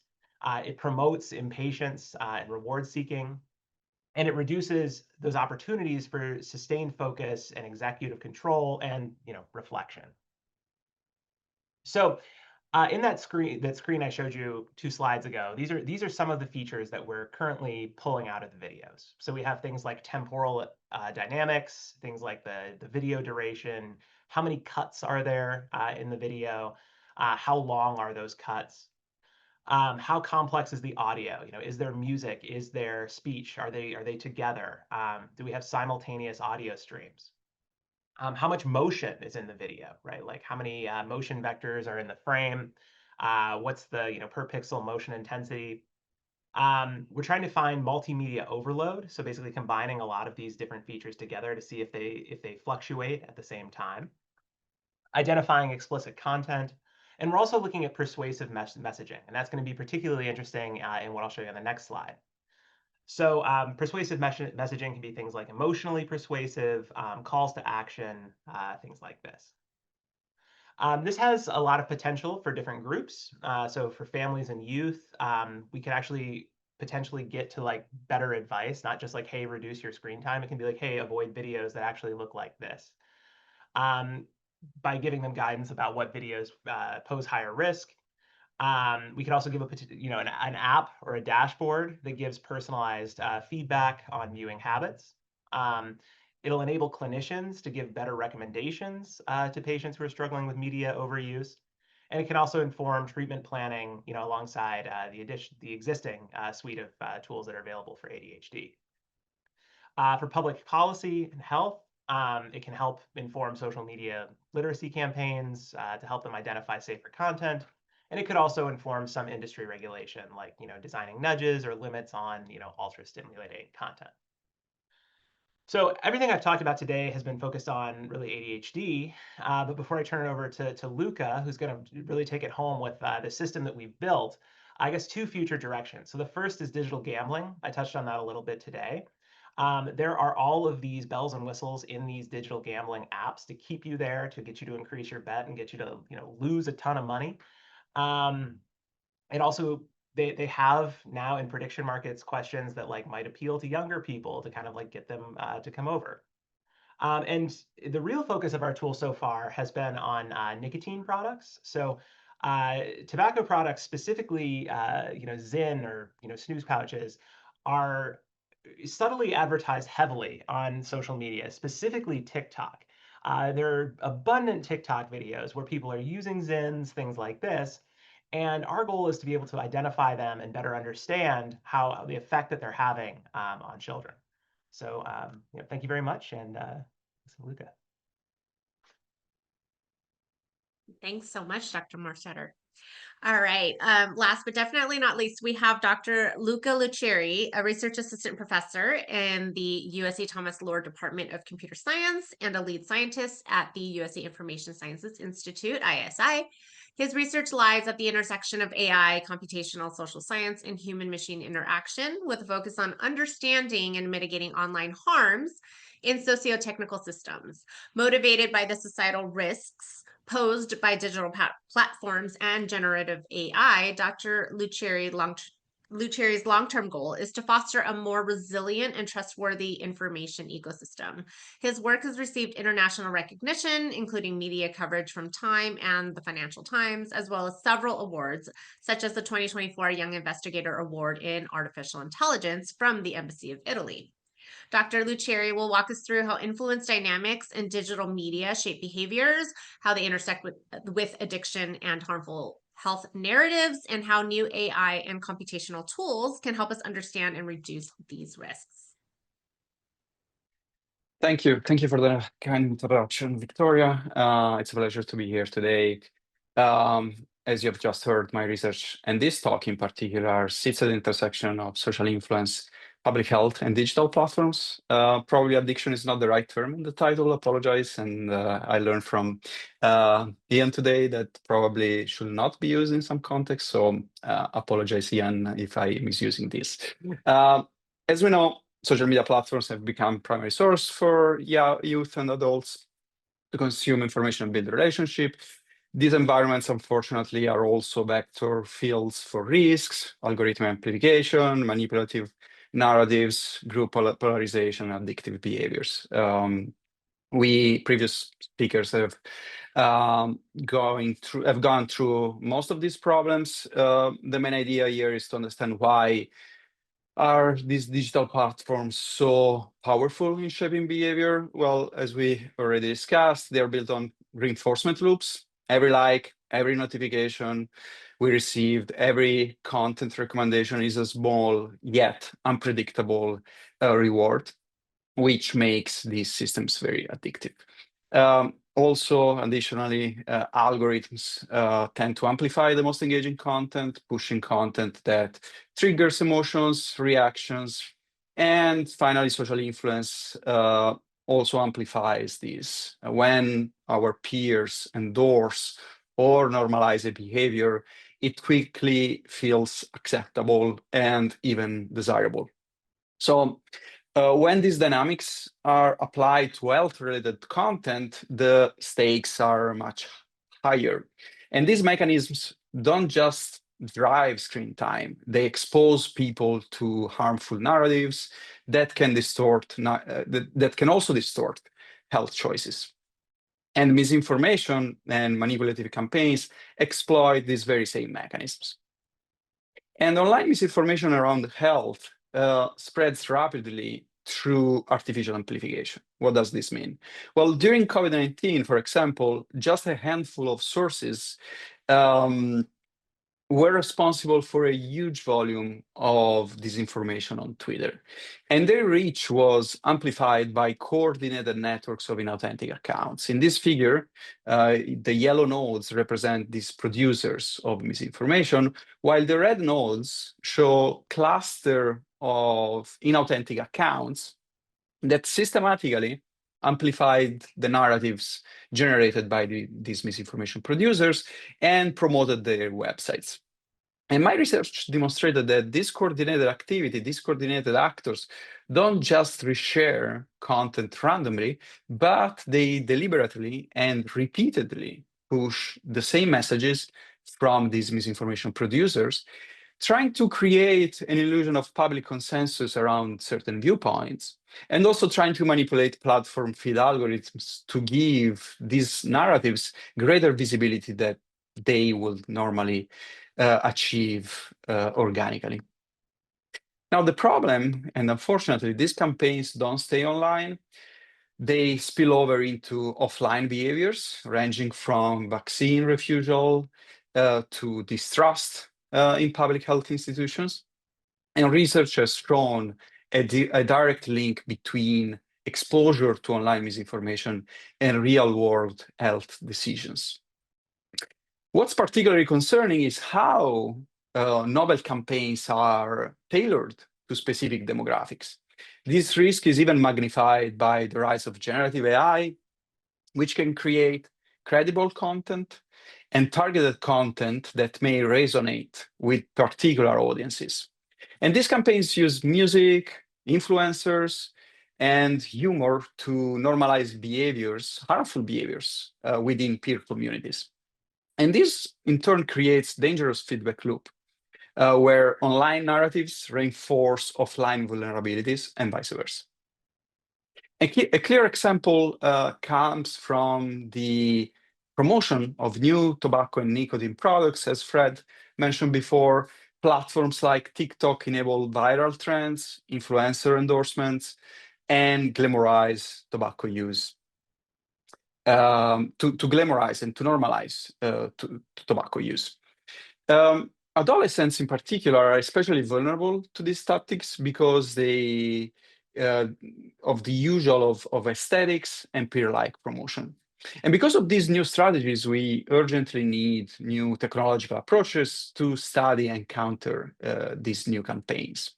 It promotes impatience and reward seeking, and it reduces those opportunities for sustained focus and executive control and reflection. So in that screen I showed you 2 slides ago, these are some of the features that we're currently pulling out of the videos. So we have things like temporal dynamics, things like the video duration, how many cuts are there in the video, how long are those cuts, how complex is the audio? Is there music? Is there speech? Are they together? Do we have simultaneous audio streams? How much motion is in the video, right? Like how many motion vectors are in the frame? What's the per pixel motion intensity? We're trying to find multimedia overload, so basically combining a lot of these different features together to see if they fluctuate at the same time. Identifying explicit content, and we're also looking at persuasive messaging, and that's going to be particularly interesting in what I'll show you on the next slide. So persuasive messaging can be things like emotionally persuasive, calls to action, things like this. This has a lot of potential for different groups. So for families and youth, we could actually potentially get to like better advice, not just like, hey, reduce your screen time. It can be like, hey, avoid videos that actually look like this. By giving them guidance about what videos pose higher risk. We could also give an app or a dashboard that gives personalized feedback on viewing habits. It'll enable clinicians to give better recommendations to patients who are struggling with media overuse. And it can also inform treatment planning, alongside the existing suite of tools that are available for ADHD. For public policy and health, it can help inform social media literacy campaigns to help them identify safer content. And it could also inform some industry regulation, like designing nudges or limits on ultra stimulating content. So everything I've talked about today has been focused on really ADHD. But before I turn it over to Luca, who's going to really take it home with the system that we've built, I guess 2 future directions. So the first is digital gambling. I touched on that a little bit today. There are all of these bells and whistles in these digital gambling apps to keep you there, to get you to increase your bet and get you to lose a ton of money. And also they have now in prediction markets questions that like might appeal to younger people to kind of like get them to come over. And the real focus of our tool so far has been on nicotine products. So tobacco products, specifically Zyn or snooze pouches, are subtly advertised heavily on social media, specifically TikTok. There are abundant TikTok videos where people are using Zyns, things like this. And our goal is to be able to identify them and better understand how the effect that they're having on children. So thank you very much, and Luca. Thanks so much, Dr. Morstatter. All right. Last but definitely not least, we have Dr. Luca Luceri, a research assistant professor in the USC Thomas Lord Department of Computer Science and a lead scientist at the USC Information Sciences Institute, ISI. His research lies at the intersection of AI, computational social science, and human-machine interaction, with a focus on understanding and mitigating online harms in socio-technical systems. Motivated by the societal risks posed by digital platforms and generative AI, Dr. Luceri's long-term goal is to foster a more resilient and trustworthy information ecosystem. His work has received international recognition, including media coverage from Time and the Financial Times, as well as several awards, such as the 2024 Young Investigator Award in Artificial Intelligence from the Embassy of Italy. Dr. Luceri will walk us through how influence dynamics and digital media shape behaviors, how they intersect with addiction and harmful health narratives, and how new AI and computational tools can help us understand and reduce these risks. Thank you. Thank you for the kind introduction, Victoria. It's a pleasure to be here today. As you have just heard, my research and this talk in particular sits at the intersection of social influence, public health, and digital platforms. Probably addiction is not the right term in the title, apologize. And I learned from Ian today that probably should not be used in some context. So apologize, Ian, if I'm misusing this. As we know, social media platforms have become primary source for youth and adults to consume information and build relationship. These environments, unfortunately, are also vector fields for risks, algorithm amplification, manipulative narratives, group polarization, and addictive behaviors. Previous speakers have gone through most of these problems. The main idea here is to understand why are these digital platforms so powerful in shaping behavior? Well, as we already discussed, they're built on reinforcement loops. Every like, every notification we received, every content recommendation is a small yet unpredictable reward, which makes these systems very addictive. Also, additionally, algorithms tend to amplify the most engaging content, pushing content that triggers emotions, reactions, and finally, social influence also amplifies these. When our peers endorse or normalize a behavior, it quickly feels acceptable and even desirable. So when these dynamics are applied to health-related content, the stakes are much higher. And these mechanisms don't just drive screen time, they expose people to harmful narratives that can also distort health choices. And misinformation and manipulative campaigns exploit these very same mechanisms. And online misinformation around health spreads rapidly through artificial amplification. What does this mean? Well, during COVID-19, for example, just a handful of sources were responsible for a huge volume of disinformation on Twitter. And their reach was amplified by coordinated networks of inauthentic accounts. In this figure, the yellow nodes represent these producers of misinformation, while the red nodes show cluster of inauthentic accounts that systematically amplified the narratives generated by these misinformation producers and promoted their websites. And my research demonstrated that this coordinated activity, these coordinated actors, don't just reshare content randomly, but they deliberately and repeatedly push the same messages from these misinformation producers, trying to create an illusion of public consensus around certain viewpoints, and also trying to manipulate platform feed algorithms to give these narratives greater visibility that they would normally achieve organically. Now, the problem, and unfortunately, these campaigns don't stay online. They spill over into offline behaviors, ranging from vaccine refusal to distrust in public health institutions. And research has shown a direct link between exposure to online misinformation and real-world health decisions. What's particularly concerning is how novel campaigns are tailored to specific demographics. This risk is even magnified by the rise of generative AI, which can create credible content and targeted content that may resonate with particular audiences. And these campaigns use music, influencers, and humor to normalize behaviors, harmful behaviors within peer communities. And this, in turn, creates dangerous feedback loop where online narratives reinforce offline vulnerabilities and vice versa. A clear example comes from the promotion of new tobacco and nicotine products, as Fred mentioned before. Platforms like TikTok enable viral trends, influencer endorsements, and glamorize tobacco use, to glamorize and to normalize tobacco use. Adolescents in particular are especially vulnerable to these tactics because they of the usual of aesthetics and peer-like promotion. And because of these new strategies, we urgently need new technological approaches to study and counter these new campaigns.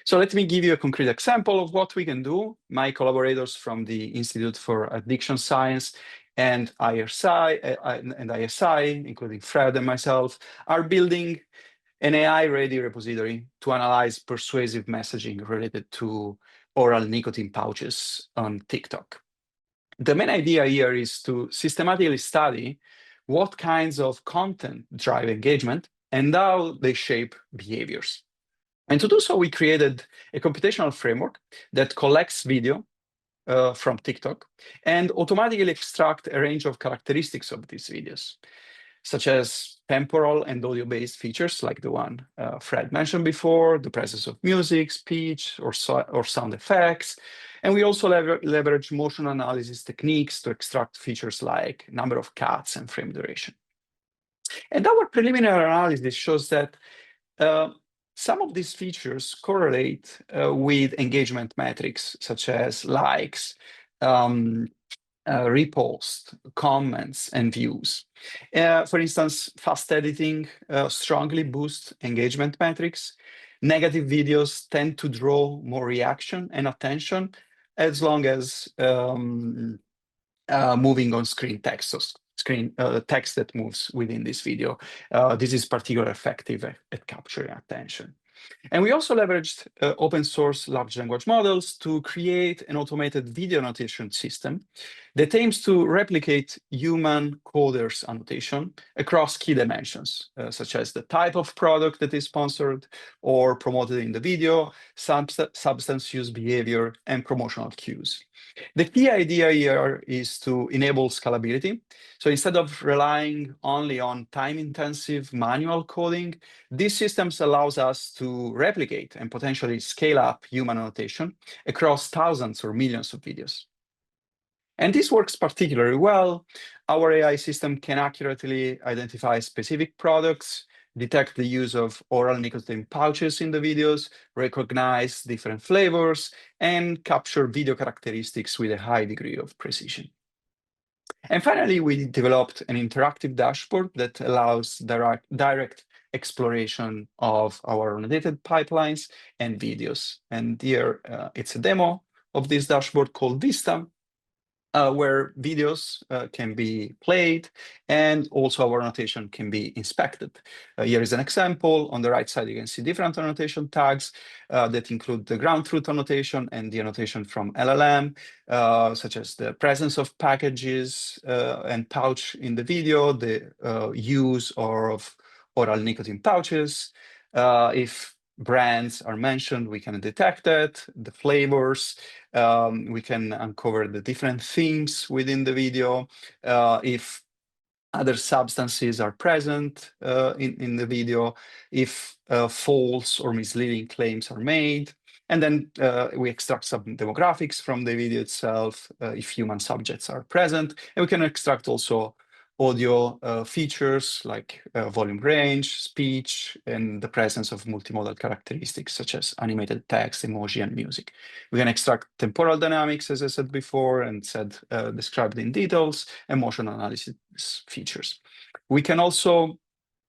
So let me give you a concrete example of what we can do. My collaborators from the Institute for Addiction Science and ISI, including Fred and myself, are building an AI-ready repository to analyze persuasive messaging related to oral nicotine pouches on TikTok. The main idea here is to systematically study what kinds of content drive engagement and how they shape behaviors. And to do so, we created a computational framework that collects video from TikTok and automatically extract a range of characteristics of these videos, such as temporal and audio-based features like the one Fred mentioned before, the presence of music, speech, or sound effects. And we also leverage motion analysis techniques to extract features like number of cuts and frame duration. And our preliminary analysis shows that some of these features correlate with engagement metrics, such as likes, repost, comments, and views. For instance, fast editing strongly boosts engagement metrics. Negative videos tend to draw more reaction and attention as long as moving on screen text, so text that moves within this video. This is particularly effective at capturing attention. And we also leveraged open source large language models to create an automated video annotation system that aims to replicate human coders annotation across key dimensions, such as the type of product that is sponsored or promoted in the video, substance use behavior, and promotional cues. The key idea here is to enable scalability. So instead of relying only on time-intensive manual coding, these systems allows us to replicate and potentially scale up human annotation across thousands or millions of videos. And this works particularly well. Our AI system can accurately identify specific products, detect the use of oral nicotine pouches in the videos, recognize different flavors, and capture video characteristics with a high degree of precision. And finally, we developed an interactive dashboard that allows direct exploration of our annotated pipelines and videos. And here it's a demo of this dashboard called Vista, where videos can be played and also our annotation can be inspected. Here is an example. On the right side, you can see different annotation tags that include the ground truth annotation and the annotation from LLM, such as the presence of packages and pouch in the video, the use of oral nicotine pouches. If brands are mentioned, we can detect that, the flavors, we can uncover the different themes within the video. If other substances are present in the video, if false or misleading claims are made. And then we extract some demographics from the video itself, if human subjects are present. And we can extract also audio features like volume range, speech, and the presence of multimodal characteristics such as animated text, emoji, and music. We can extract temporal dynamics, as I said before, and described in details, and motion analysis features. We can also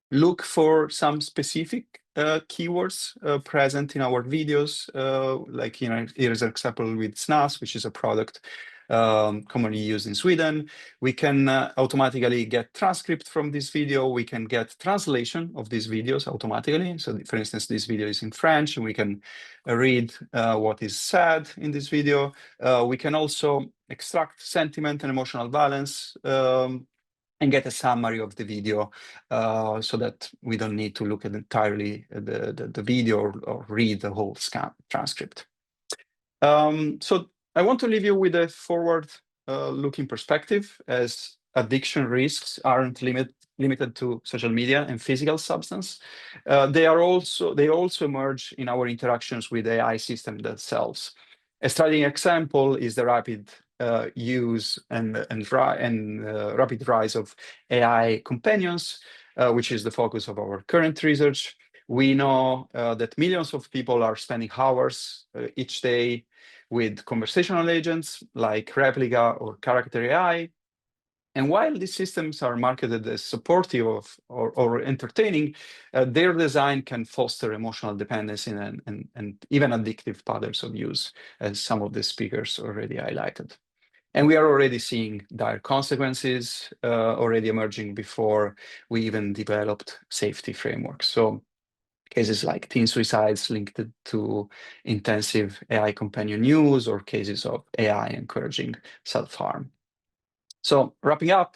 look for some specific keywords present in our videos, like here's an example with SNAS, which is a product commonly used in Sweden. We can automatically get transcript from this video. We can get translation of these videos automatically. So for instance, this video is in French, and we can read what is said in this video. We can also extract sentiment and emotional balance and get a summary of the video so that we don't need to look at entirely the video or read the whole transcript. So I want to leave you with a forward-looking perspective, as addiction risks aren't limited to social media and physical substance. They also emerge in our interactions with AI systems themselves. A striking example is the rapid use and rapid rise of AI companions, which is the focus of our current research. We know that millions of people are spending hours each day with conversational agents like Replica or Character AI. And while these systems are marketed as supportive of or entertaining, their design can foster emotional dependency and even addictive patterns of use, as some of the speakers already highlighted. And we are already seeing dire consequences already emerging before we even developed safety frameworks. So cases like teen suicides linked to intensive AI companion use, or cases of AI encouraging self-harm. So wrapping up,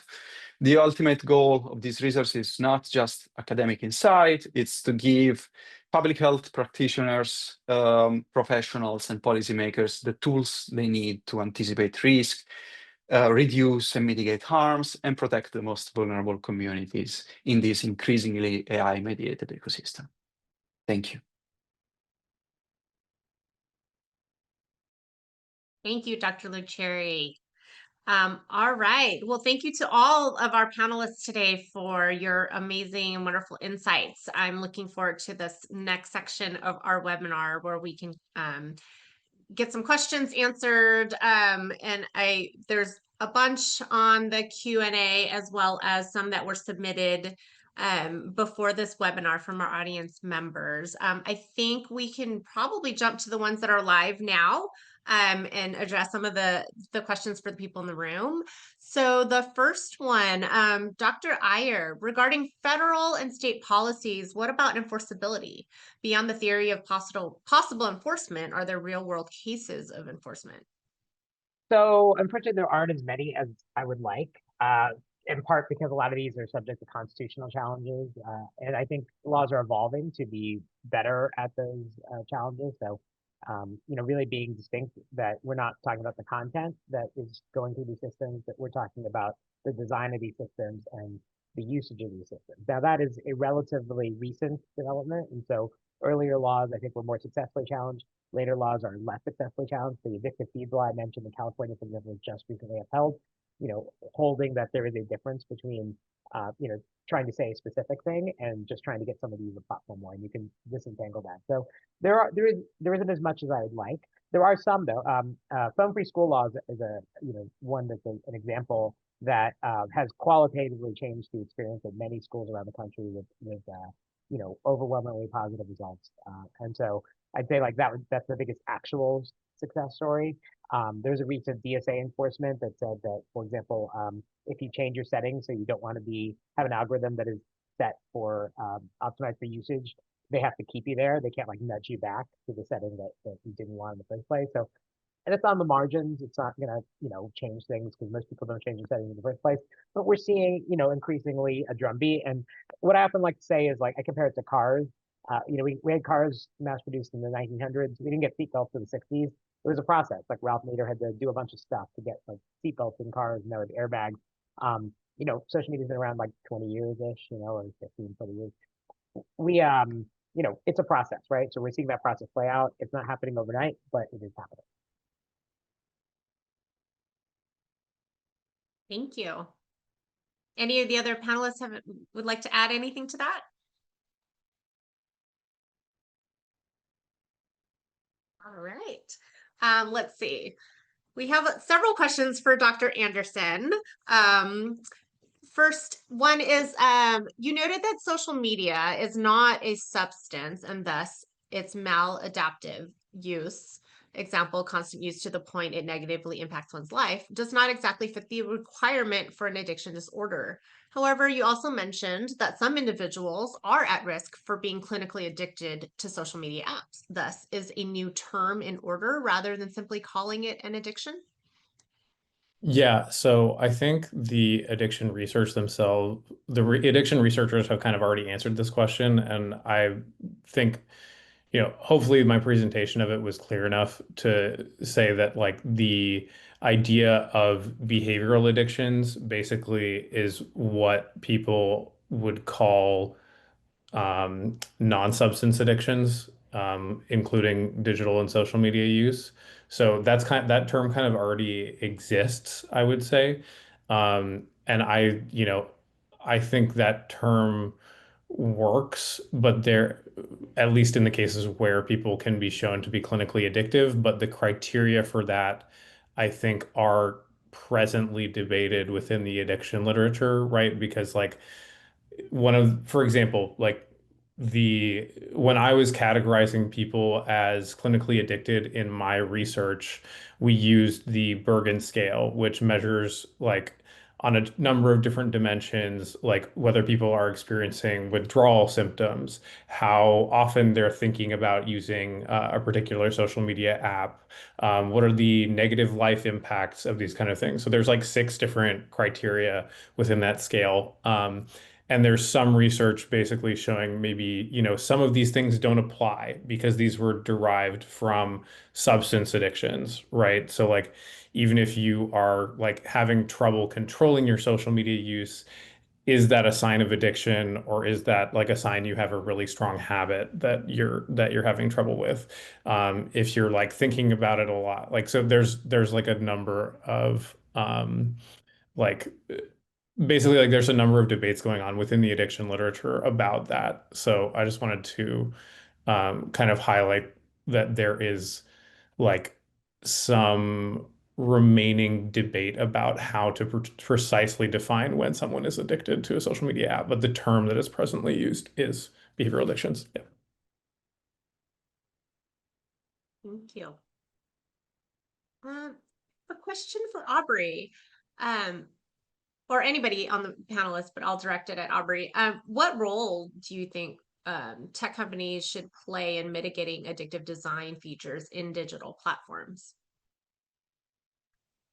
the ultimate goal of this research is not just academic insight, it's to give public health practitioners, professionals, and policymakers the tools they need to anticipate risk, reduce and mitigate harms, and protect the most vulnerable communities in this increasingly AI-mediated ecosystem. Thank you. Thank you, Dr. Luceri. All right. Well, thank you to all of our panelists today for your amazing and wonderful insights. I'm looking forward to this next section of our webinar where we can get some questions answered. And there's a bunch on the Q&A as well as some that were submitted before this webinar from our audience members. I think we can probably jump to the ones that are live now and address some of the questions for the people in the room. So the first one, Dr. Iyer, regarding federal and state policies, what about enforceability? Beyond the theory of possible enforcement, are there real world cases of enforcement? So unfortunately, there aren't as many as I would like, in part because a lot of these are subject to constitutional challenges. And I think laws are evolving to be better at those challenges. So, really being distinct, that we're not talking about the content that is going through these systems, that we're talking about the design of these systems and the usage of these systems. Now, that is a relatively recent development. And so earlier laws, I think, were more successfully challenged. Later laws are less successfully challenged. The addictive feed law I mentioned in California, for example, was just recently upheld, holding that there is a difference between, trying to say a specific thing and just trying to get somebody to use a platform more, and you can disentangle that. So there isn't as much as I would like. There are some though. Phone-free school laws is one that's an example that has qualitatively changed the experience of many schools around the country with overwhelmingly positive results. And so I'd say like that's the biggest actual success story. There's a recent DSA enforcement that said that, for example, if you change your settings so you don't want to have an algorithm that is set for optimized for usage, they have to keep you there. They can't like nudge you back to the setting that you didn't want in the first place. So, and it's on the margins. It's not gonna, change things because most people don't change their settings in the first place. But we're seeing, increasingly a drumbeat. And what I often like to say is, like, I compare it to cars. We had cars mass produced in the 1900s. We didn't get seatbelts in the 60s. It was a process. Like Ralph Nader had to do a bunch of stuff to get like seatbelts in cars and with airbags. Social media's been around like 20 years ish, or 15, 20 years. It's a process, right? So we're seeing that process play out. It's not happening overnight, but it is happening. Thank you. Any of the other panelists would like to add anything to that? All right. Let's see. We have several questions for Dr. Anderson. First one is, you noted that social media is not a substance and thus its maladaptive use, example, constant use to the point it negatively impacts one's life, does not exactly fit the requirement for an addiction disorder. However, you also mentioned that some individuals are at risk for being clinically addicted to social media apps. Thus, is a new term in order rather than simply calling it an addiction? Yeah, so I think the addiction research themselves, addiction researchers have kind of already answered this question, and I think, hopefully my presentation of it was clear enough to say that like the idea of behavioral addictions basically is what people would call non-substance addictions. including digital and social media use. So that term kind of already exists, I would say. And I think that term works, but at least in the cases where people can be shown to be clinically addictive, but the criteria for that, I think, are presently debated within the addiction literature, right? Because like for example, like when I was categorizing people as clinically addicted in my research, we used the Bergen scale, which measures like on a number of different dimensions, like whether people are experiencing withdrawal symptoms, how often they're thinking about using a particular social media app, what are the negative life impacts of these kind of things. So there's like 6 different criteria within that scale. And there's some research basically showing maybe, some of these things don't apply because these were derived from substance addictions, right? So like even if you are like having trouble controlling your social media use, is that a sign of addiction, or is that like a sign you have a really strong habit that you're having trouble with? If you're like thinking about it a lot, like so there's like a number of like basically like there's a number of debates going on within the addiction literature about that. So I just wanted to kind of highlight that there is like some remaining debate about how to precisely define when someone is addicted to a social media app, but the term that is presently used is behavioral addictions. Yeah. Thank you. A question for Aubrie, or anybody on the panelists, but I'll direct it at Aubrie. What role do you think tech companies should play in mitigating addictive design features in digital platforms?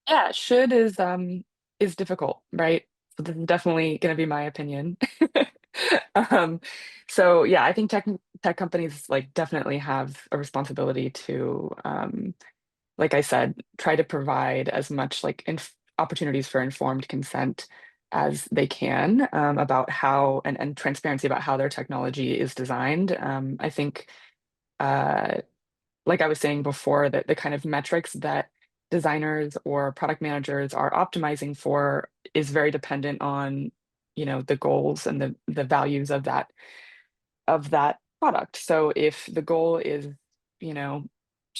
Yeah, should is difficult, right? So this is definitely going to be my opinion. Um, so yeah, I think tech companies like definitely have a responsibility to, like I said, try to provide as much like opportunities for informed consent as they can, about how and transparency about how their technology is designed. I think, uh, like I was saying before, that the kind of metrics that designers or product managers are optimizing for is very dependent on, the goals and the values of that product. So if the goal is, you know,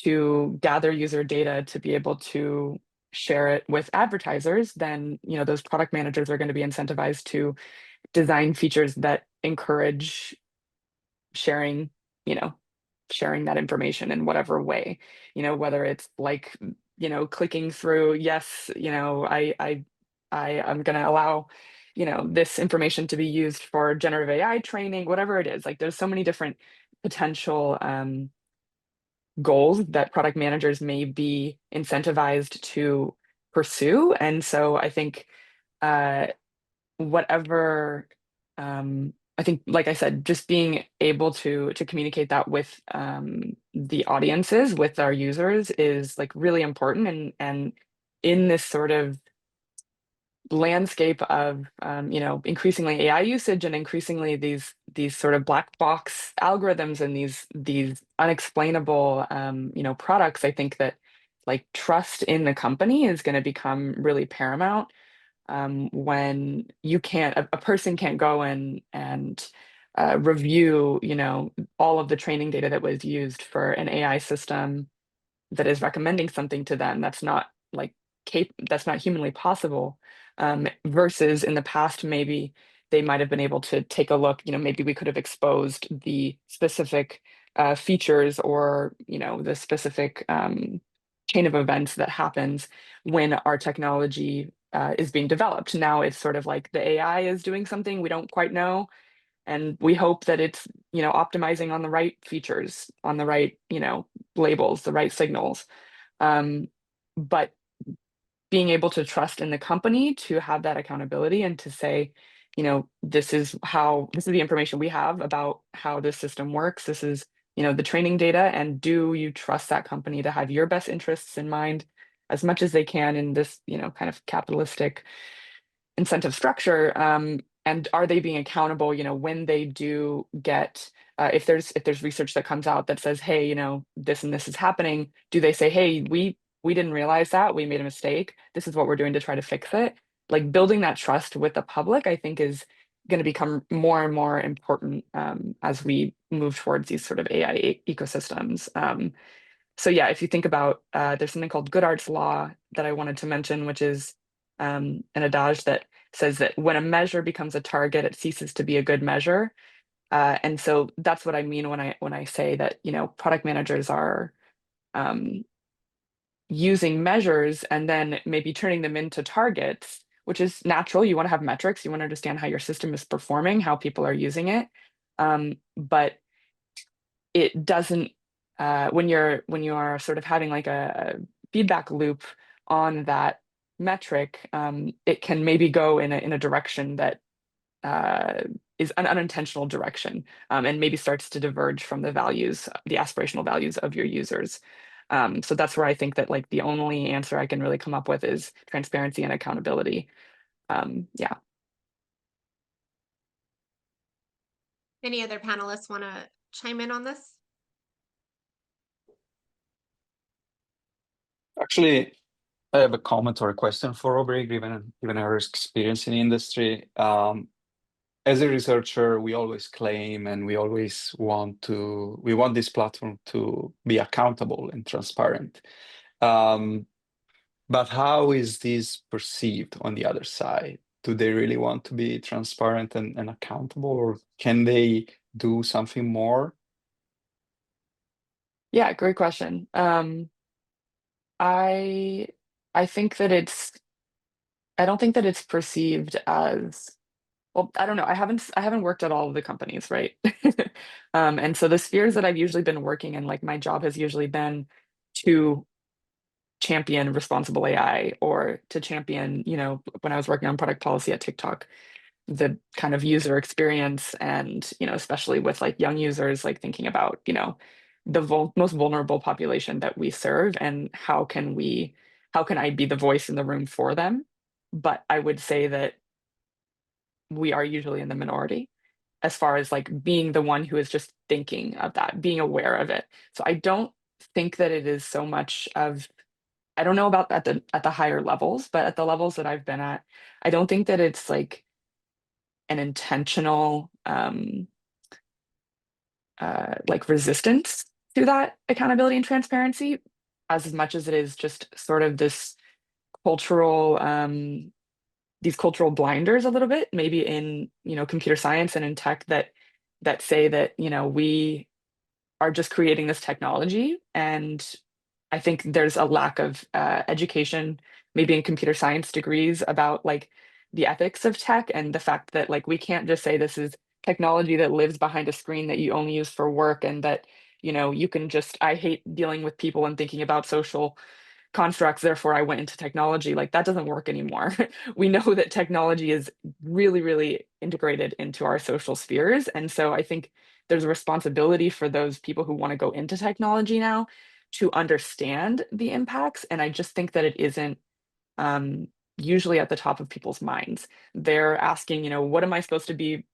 to gather user data to be able to share it with advertisers, then, those product managers are going to be incentivized to design features that encourage sharing, you know, sharing that information in whatever way, whether it's like, clicking through, yes, I'm going to allow, this information to be used for generative AI training, whatever it is. Like there's so many different potential goals that product managers may be incentivized to pursue. And so I think uh, whatever I think, like I said, just being able to communicate that with the audiences, with our users, is like really important. And in this sort of landscape of increasingly AI usage and increasingly these sort of black box algorithms and these unexplainable products, I think that like trust in the company is going to become really paramount, when a person can't go and review, all of the training data that was used for an AI system that is recommending something to them that's not like that's not humanly possible, versus in the past maybe they might have been able to take a look, maybe we could have exposed the specific features, or the specific chain of events that happens when our technology is being developed. Now it's sort of like the AI is doing something we don't quite know, and we hope that it's optimizing on the right features, on the right labels, the right signals, but being able to trust in the company to have that accountability and to say, this is the information we have about how this system works, this is the training data, and do you trust that company to have your best interests in mind as much as they can in this kind of capitalistic incentive structure, and are they being accountable when they do get if there's research that comes out that says, hey, this and this is happening, do they say, hey, we didn't realize that, we made a mistake, this is what we're doing to try to fix it? Like building that trust with the public, I think, is going to become more and more important as we move towards these sort of AI ecosystems. So yeah, if you think about, there's something called Goodhart's law that I wanted to mention, which is an adage that says that when a measure becomes a target, it ceases to be a good measure. And so that's what I mean when I say that, product managers are using measures and then maybe turning them into targets, which is natural. You want to have metrics, you want to understand how your system is performing, how people are using it. But it doesn't, when you are sort of having like a feedback loop on that metric, it can maybe go in a direction that is an unintentional direction, and maybe starts to diverge from the values, the aspirational values of your users. So that's where I think that like the only answer I can really come up with is transparency and accountability. Yeah. Any other panelists want to chime in on this? Actually, I have a comment or a question for Aubrie, given her experience in the industry. As a researcher, we always claim and we always want this platform to be accountable and transparent. But how is this perceived on the other side? Do they really want to be transparent and accountable, or can they do something more? Yeah, great question. I I think that I don't think that it's perceived as, well, I don't know. I haven't worked at all of the companies, right? And so the spheres that I've usually been working in, like my job has usually been to champion responsible AI, or to champion, when I was working on product policy at TikTok, the kind of user experience, and especially with like young users, like thinking about the most vulnerable population that we serve, and how can I be the voice in the room for them. But I would say that we are usually in the minority as far as like being the one who is just thinking of that, being aware of it. So I don't think that it is so much of, I don't know about at the higher levels, but at the levels that I've been at, I don't think that it's like an intentional like resistance to that accountability and transparency, as much as it is just sort of this cultural these cultural blinders a little bit, maybe in computer science and in tech, that say that we are just creating this technology. And I think there's a lack of education, maybe in computer science degrees, about like the ethics of tech, and the fact that like we can't just say this is technology that lives behind a screen that you only use for work, and that you can just, I hate dealing with people and thinking about social constructs, therefore I went into technology. Like that doesn't work anymore. We know that technology is really, really integrated into our social spheres. And so I think there's a responsibility for those people who want to go into technology now to understand the impacts. And I just think that it isn't um, usually at the top of people's minds. They're asking, what am I supposed to be,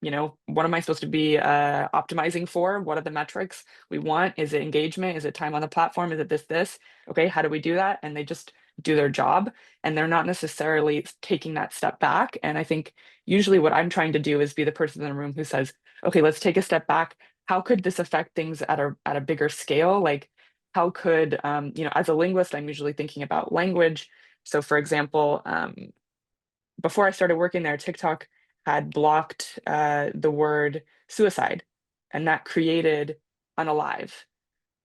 what am I supposed to be optimizing for? What are the metrics we want? Is it engagement? Is it time on the platform? Is it this? Okay, how do we do that? And they just do their job, and they're not necessarily taking that step back. And I think usually what I'm trying to do is be the person in the room who says, okay, let's take a step back. How could this affect things at a bigger scale? Like, how could, as a linguist, I'm usually thinking about language. So for example, before I started working there, TikTok had blocked the word suicide, and that created unalive,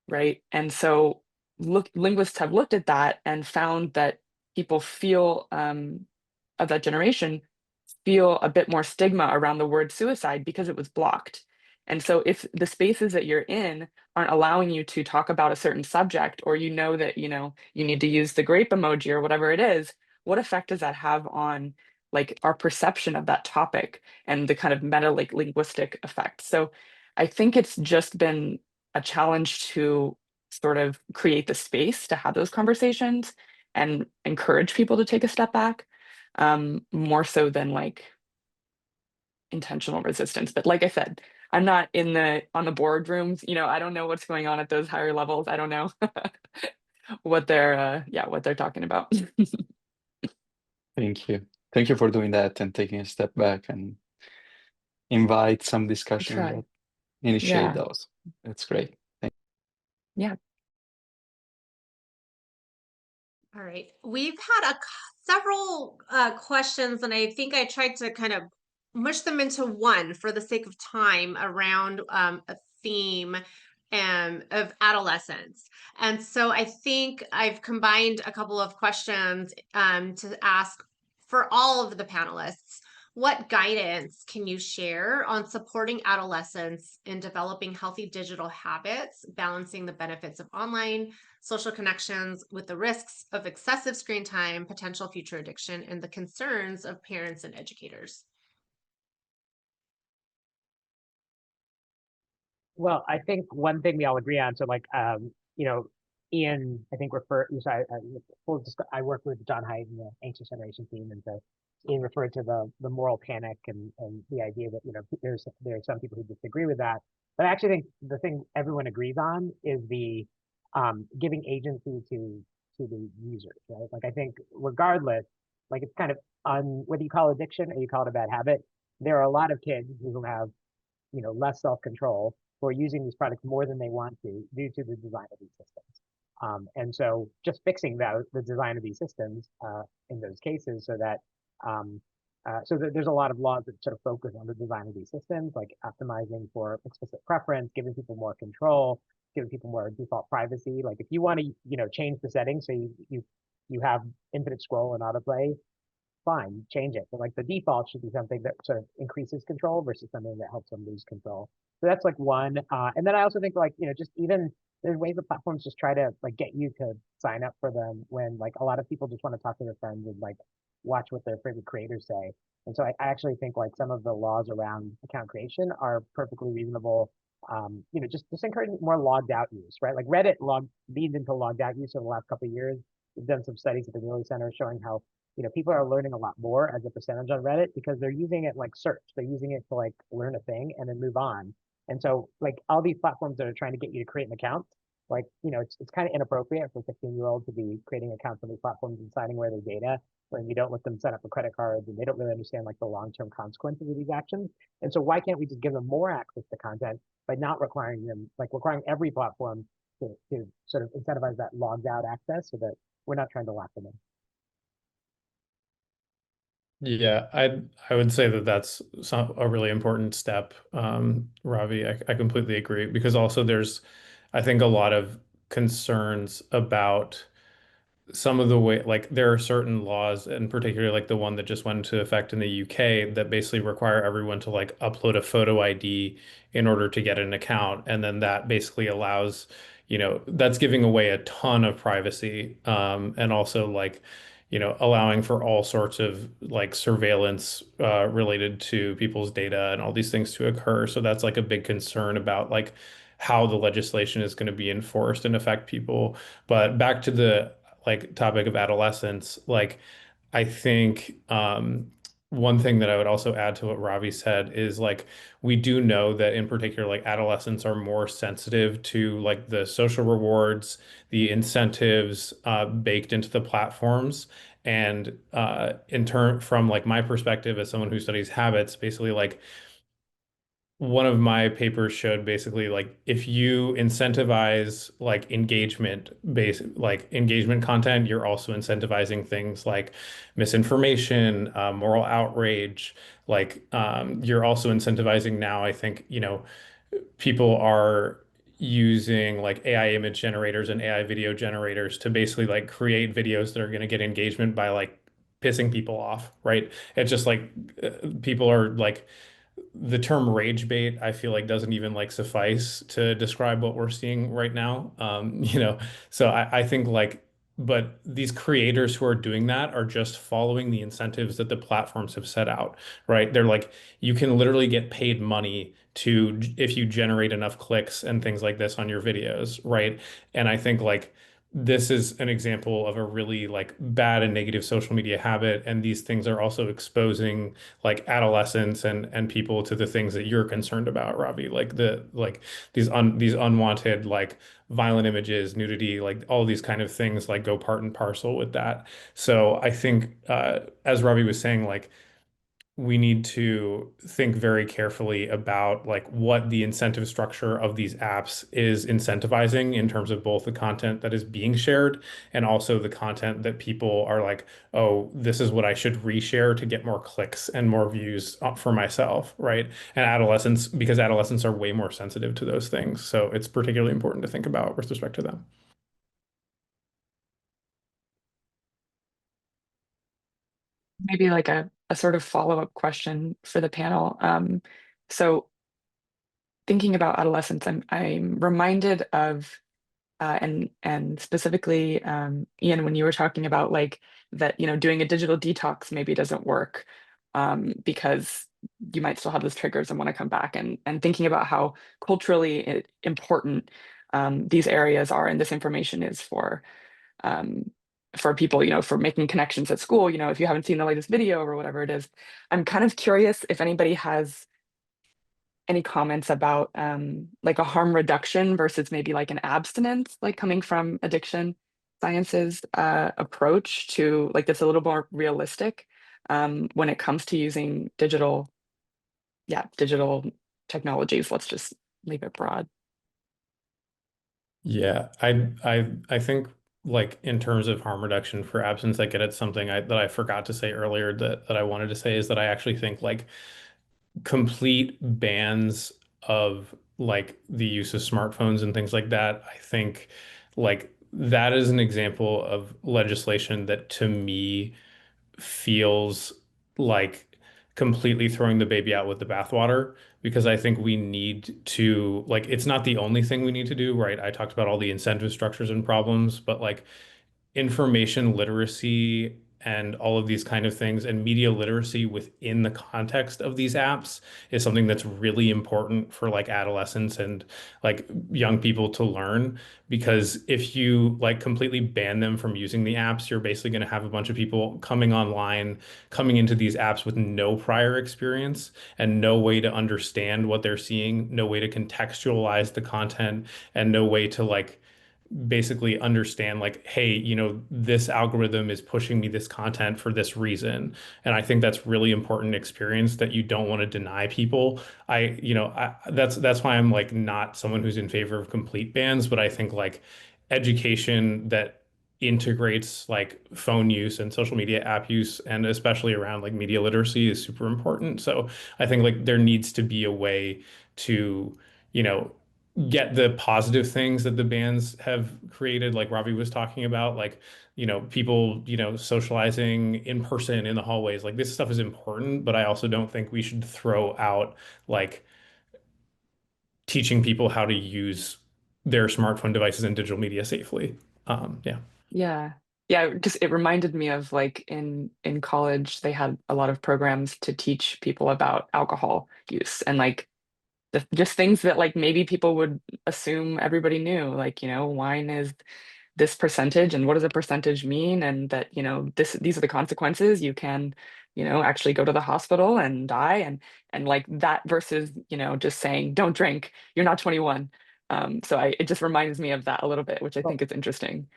right? And so linguists have looked at that and found that people feel of that generation feel a bit more stigma around the word suicide because it was blocked. And so if the spaces that you're in aren't allowing you to talk about a certain subject, or that you need to use the grape emoji or whatever it is, what effect does that have on like our perception of that topic and the kind of meta like linguistic effect? So I think it's just been a challenge to sort of create the space to have those conversations and encourage people to take a step back, more so than like intentional resistance. But like I said, I'm not in the on the boardrooms. I don't know what's going on at those higher levels. I don't know what they're yeah, what they're talking about. Thank you. Thank you for doing that and taking a step back and invite some discussion Try. that initiate Yeah. those. That's great. Yeah. All right. We've had several questions, and I think I tried to kind of mush them into one for the sake of time around a theme of adolescence. And so I think I've combined a couple of questions to ask for all of the panelists. What guidance can you share on supporting adolescents in developing healthy digital habits, balancing the benefits of online social connections with the risks of excessive screen time, potential future addiction, and the concerns of parents and educators? Well, I think one thing we all agree on, so like, Ian, I think so I work with John Haidt and the Anxious Generation team, and so Ian referred to the moral panic and the idea that, there's some people who disagree with that. But I actually think the thing everyone agrees on is the giving agency to the users, right? Like I think regardless, like it's kind of whether you call it addiction or you call it a bad habit, there are a lot of kids who have less self-control who are using these products more than they want to due to the design of these systems. And so just fixing the design of these systems in those cases so that there's a lot of laws that sort of focus on the design of these systems, like optimizing for explicit preference, giving people more control, giving people more default privacy. Like if you want to, change the settings so you have infinite scroll and autoplay, fine, change it. But like the default should be something that sort of increases control versus something that helps them lose control. So that's like one. And then I also think like, just even there's ways that platforms just try to like get you to sign up for them when like a lot of people just want to talk to their friends and like watch what their favorite creators say. And so I actually think like some of the laws around account creation are perfectly reasonable. Just encouraging more logged out use, right? Like Reddit leads into logged out use over the last couple of years. We've done some studies at the Neely Center showing how people are learning a lot more as a percentage on Reddit because they're using it like search. They're using it to like learn a thing and then move on. And so like all these platforms that are trying to get you to create an account, like, it's kind of inappropriate for a 15-year-old to be creating accounts on these platforms and signing away their data when you don't let them set up a credit card and they don't really understand like the long-term consequences of these actions. And so why can't we just give them more access to content by not requiring them, like requiring every platform to sort of incentivize that logged out access so that we're not trying to lock them in. Yeah, I would say that that's a really important step, Ravi. I completely agree because also there's, I think, a lot of concerns about some of the way, like there are certain laws, in particular, like the one that just went into effect in the UK that basically require everyone to like upload a photo ID in order to get an account. And then that basically allows, that's giving away a ton of privacy, and also like, allowing for all sorts of like surveillance related to people's data and all these things to occur. So that's like a big concern about like how the legislation is going to be enforced and affect people. But back to the like topic of adolescence, like I think one thing that I would also add to what Ravi said is like we do know that in particular like adolescents are more sensitive to like the social rewards, the incentives baked into the platforms. And in turn, from like my perspective as someone who studies habits, basically like one of my papers showed basically like if you incentivize like engagement content, you're also incentivizing things like misinformation, moral outrage. Like you're also incentivizing now, I think, people are using like AI image generators and AI video generators to basically like create videos that are going to get engagement by like pissing people off, right? It's just like people are like the term rage bait, I feel like doesn't even like suffice to describe what we're seeing right now. So I think like, but these creators who are doing that are just following the incentives that the platforms have set out, right? They're like, you can literally get paid money if you generate enough clicks and things like this on your videos, right? And I think like this is an example of a really like bad and negative social media habit, and these things are also exposing like adolescents and people to the things that you're concerned about, Ravi, like these unwanted like violent images, nudity, like all these kind of things like go part and parcel with that. So I think as Ravi was saying, like we need to think very carefully about like what the incentive structure of these apps is incentivizing in terms of both the content that is being shared and also the content that people are like, oh, this is what I should reshare to get more clicks and more views for myself, right? And adolescents, because adolescents are way more sensitive to those things. So it's particularly important to think about with respect to them. Maybe like a sort of follow-up question for the panel. So thinking about adolescence, I'm reminded of and specifically, Ian, when you were talking about like that, doing a digital detox maybe doesn't work because you might still have those triggers and want to come back, and thinking about how culturally important these areas are and this information is um, for people, for making connections at school. If you haven't seen the latest video or whatever it is, I'm kind of curious if anybody has any comments about like a harm reduction versus maybe like an abstinence, like coming from addiction sciences approach to like that's a little more realistic when it comes to using digital technologies. Let's just leave it broad. Yeah, I think like in terms of harm reduction for absence, I get at something that I forgot to say earlier that I wanted to say is that I actually think like complete bans of like the use of smartphones and things like that, I think like that is an example of legislation that to me feels like completely throwing the baby out with the bathwater because I think we need to like it's not the only thing we need to do, right? I talked about all the incentive structures and problems, but like information literacy and all of these kind of things and media literacy within the context of these apps is something that's really important for like adolescents and like young people to learn because if you like completely ban them from using the apps, you're basically going to have a bunch of people coming online, coming into these apps with no prior experience and no way to understand what they're seeing, no way to contextualize the content, and no way to like basically understand like, hey, this algorithm is pushing me this content for this reason. And I think that's really important experience that you don't want to deny people. That's why I'm like not someone who's in favor of complete bans, but I think like education that integrates like phone use and social media app use and especially around like media literacy is super important. So I think like there needs to be a way to, you know, get the positive things that the bands have created, like Ravi was talking about, like, people, socializing in person in the hallways. Like this stuff is important, but I also don't think we should throw out like teaching people how to use their smartphone devices and digital media safely. Yeah. Yeah. Yeah, just it reminded me of like in college they had a lot of programs to teach people about alcohol use and like just things that like maybe people would assume everybody knew, like, wine is this percentage and what does a percentage mean, and that, these are the consequences. You can, actually go to the hospital and die, and like that versus, just saying don't drink, you're not 21. So it just reminds me of that a little bit, which I Well, think is interesting.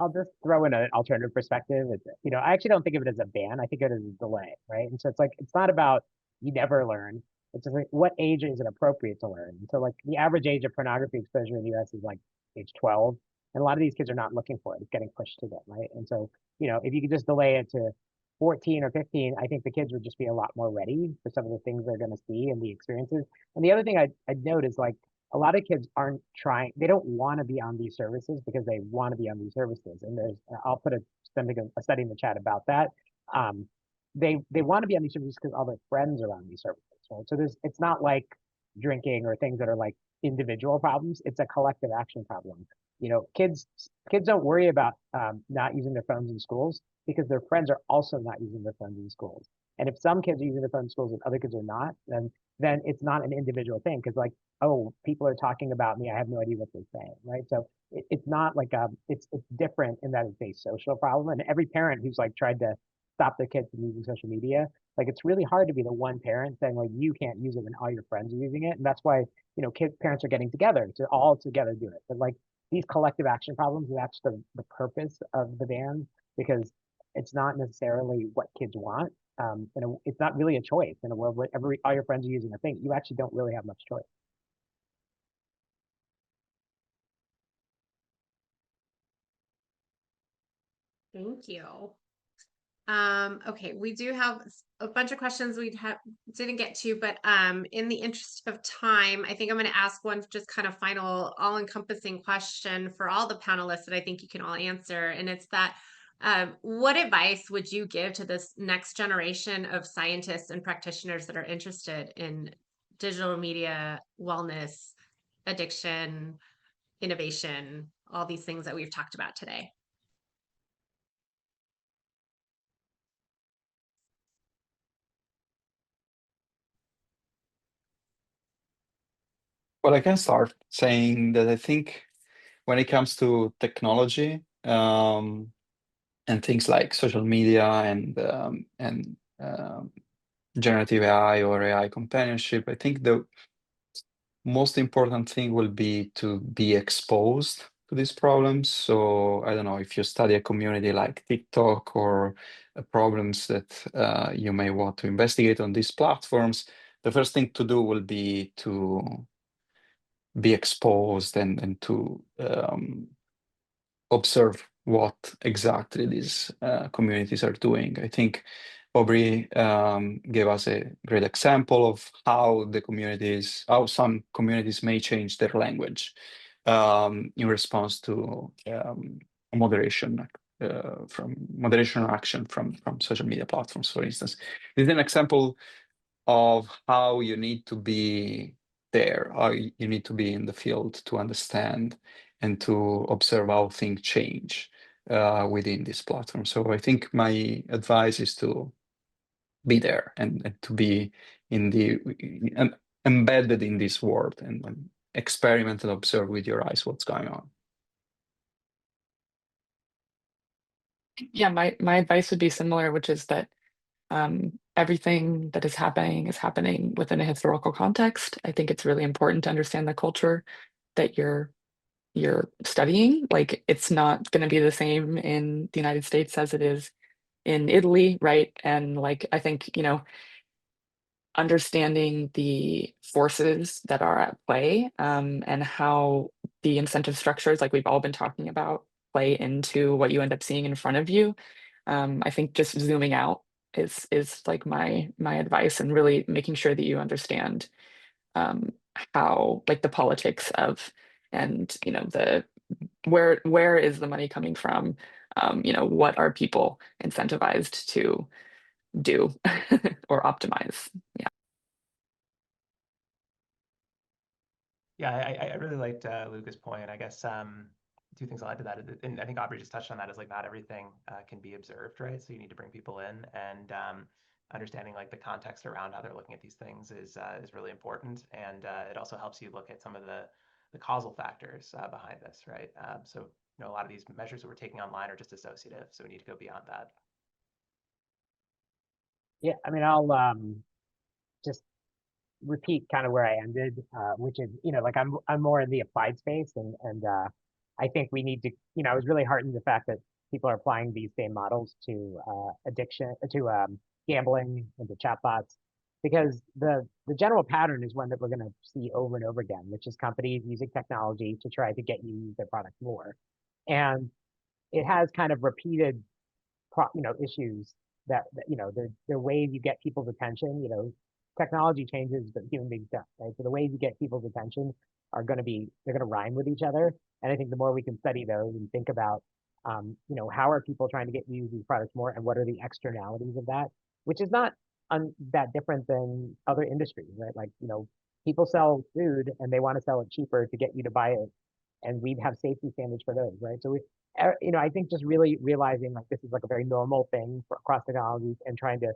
I'll just throw in an alternative perspective. I actually don't think of it as a ban. I think of it as a delay, right? And so it's like it's not about you never learn. It's just like what age is it appropriate to learn? And so like the average age of pornography exposure in the US is like age 12. And a lot of these kids are not looking for it. It's getting pushed to them, right? And so, if you could just delay it to 14 or 15, I think the kids would just be a lot more ready for some of the things they're going to see and the experiences. And the other thing I'd note is like a lot of kids aren't trying, they don't want to be on these services because they want to be on these services. And I'll put a study in the chat about that. Um, they want to be on these services because all their friends are on these services, right? So it's not like drinking or things that are like individual problems. It's a collective action problem. Kids don't worry about not using their phones in schools because their friends are also not using their phones in schools. And if some kids are using their phone in schools and other kids are not, then it's not an individual thing because like, oh, people are talking about me. I have no idea what they're saying, right? So it's not like it's different in that it's a social problem. And every parent who's like tried to stop their kids from using social media, like it's really hard to be the one parent saying like you can't use it when all your friends are using it. And that's why, you know, parents are getting together to all together do it. But like these collective action problems, that's the purpose of the ban, because it's not necessarily what kids want. It's not really a choice in a world where all your friends are using a thing. You actually don't really have much choice. Thank you. Okay, we do have a bunch of questions we didn't get to, but in the interest of time, I think I'm going to ask one just kind of final, all-encompassing question for all the panelists that I think you can all answer, and it's that what advice would you give to this next generation of scientists and practitioners that are interested in digital media, wellness, addiction, innovation, all these things that we've talked about today? Well, I can start saying that I think when it comes to technology and things like social media and generative AI or AI companionship, I think the most important thing will be to be exposed to these problems. So I don't know if you study a community like TikTok or problems that you may want to investigate on these platforms, the first thing to do will be to be exposed and to observe what exactly these communities are doing. I think Aubrie gave us a great example of how some communities may change their language in response to moderation action from social media platforms, for instance. This is an example of how you need to be there, how you need to be in the field to understand and to observe how things change within this platform. So I think my advice is to be there and to be embedded in this world and experiment and observe with your eyes what's going on. Yeah, my advice would be similar, which is that everything that is happening within a historical context. I think it's really important to understand the culture that you're studying. Like it's not going to be the same in the United States as it is in Italy, right? And like I think, you know, understanding the forces that are at play and how the incentive structures, like we've all been talking about, play into what you end up seeing in front of you. I think just zooming out is like my advice, and really making sure that you understand how, like, the politics of, and you know, the where is the money coming from, you know, what are people incentivized to do or optimize. Yeah. Yeah, I really liked Luca's point. I guess two things I'll add to that, and I think Aubrie just touched on that, is like not everything can be observed, right? So you need to bring people in, and understanding like the context around how they're looking at these things is really important, and it also helps you look at some of the causal factors behind this, right? So you know, a lot of these measures that we're taking online are just associative, so we need to go beyond that. Yeah, I mean, I'll just repeat kind of where I ended, which is, you know, like I'm more in the applied space, and I think we need to, you know, I was really heartened the fact that people are applying these same models to addiction, to gambling, and to chatbots, because the general pattern is one that we're going to see over and over again, which is companies using technology to try to get you to use their product more, and it has kind of repeated issues that you know, the ways you get people's attention, you know, technology changes, but human beings don't, right? So the ways you get people's attention are going to be, they're going to rhyme with each other. And I think the more we can study those and think about, you know, how are people trying to get you to use these products more, and what are the externalities of that, which is not that different than other industries, right? Like, you know, people sell food and they want to sell it cheaper to get you to buy it, and we'd have safety standards for those, right? So you know, I think just really realizing like this is like a very normal thing for across technologies, and trying to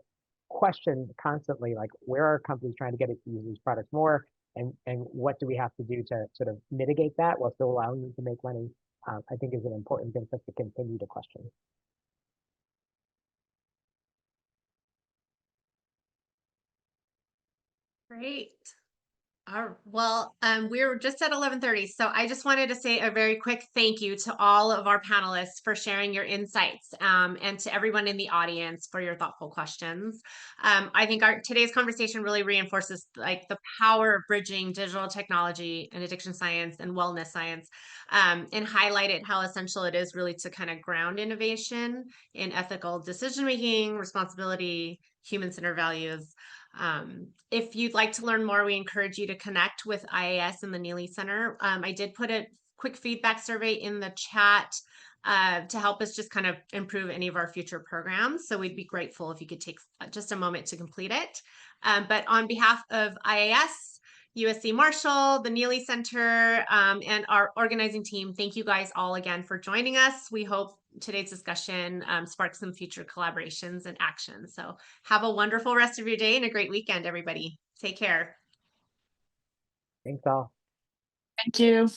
question constantly, like, where are companies trying to get us to use these products more, and what do we have to do to sort of mitigate that while still allowing them to make money, I think is an important thing for us to continue to question. Great. Well, we're just at 11:30, so I just wanted to say a very quick thank you to all of our panelists for sharing your insights, and to everyone in the audience for your thoughtful questions. I think today's conversation really reinforces like the power of bridging digital technology and addiction science and wellness science, and highlighted how essential it is really to kind of ground innovation in ethical decision making, responsibility, human-centered values. If you'd like to learn more, we encourage you to connect with IAS and the Neely Center. I did put a quick feedback survey in the chat to help us just kind of improve any of our future programs. So we'd be grateful if you could take just a moment to complete it. But on behalf of IAS, USC Marshall, the Neely Center, and our organizing team, thank you guys all again for joining us. We hope today's discussion sparks some future collaborations and actions. So have a wonderful rest of your day and a great weekend, everybody. Take care. Thanks all. Thank you.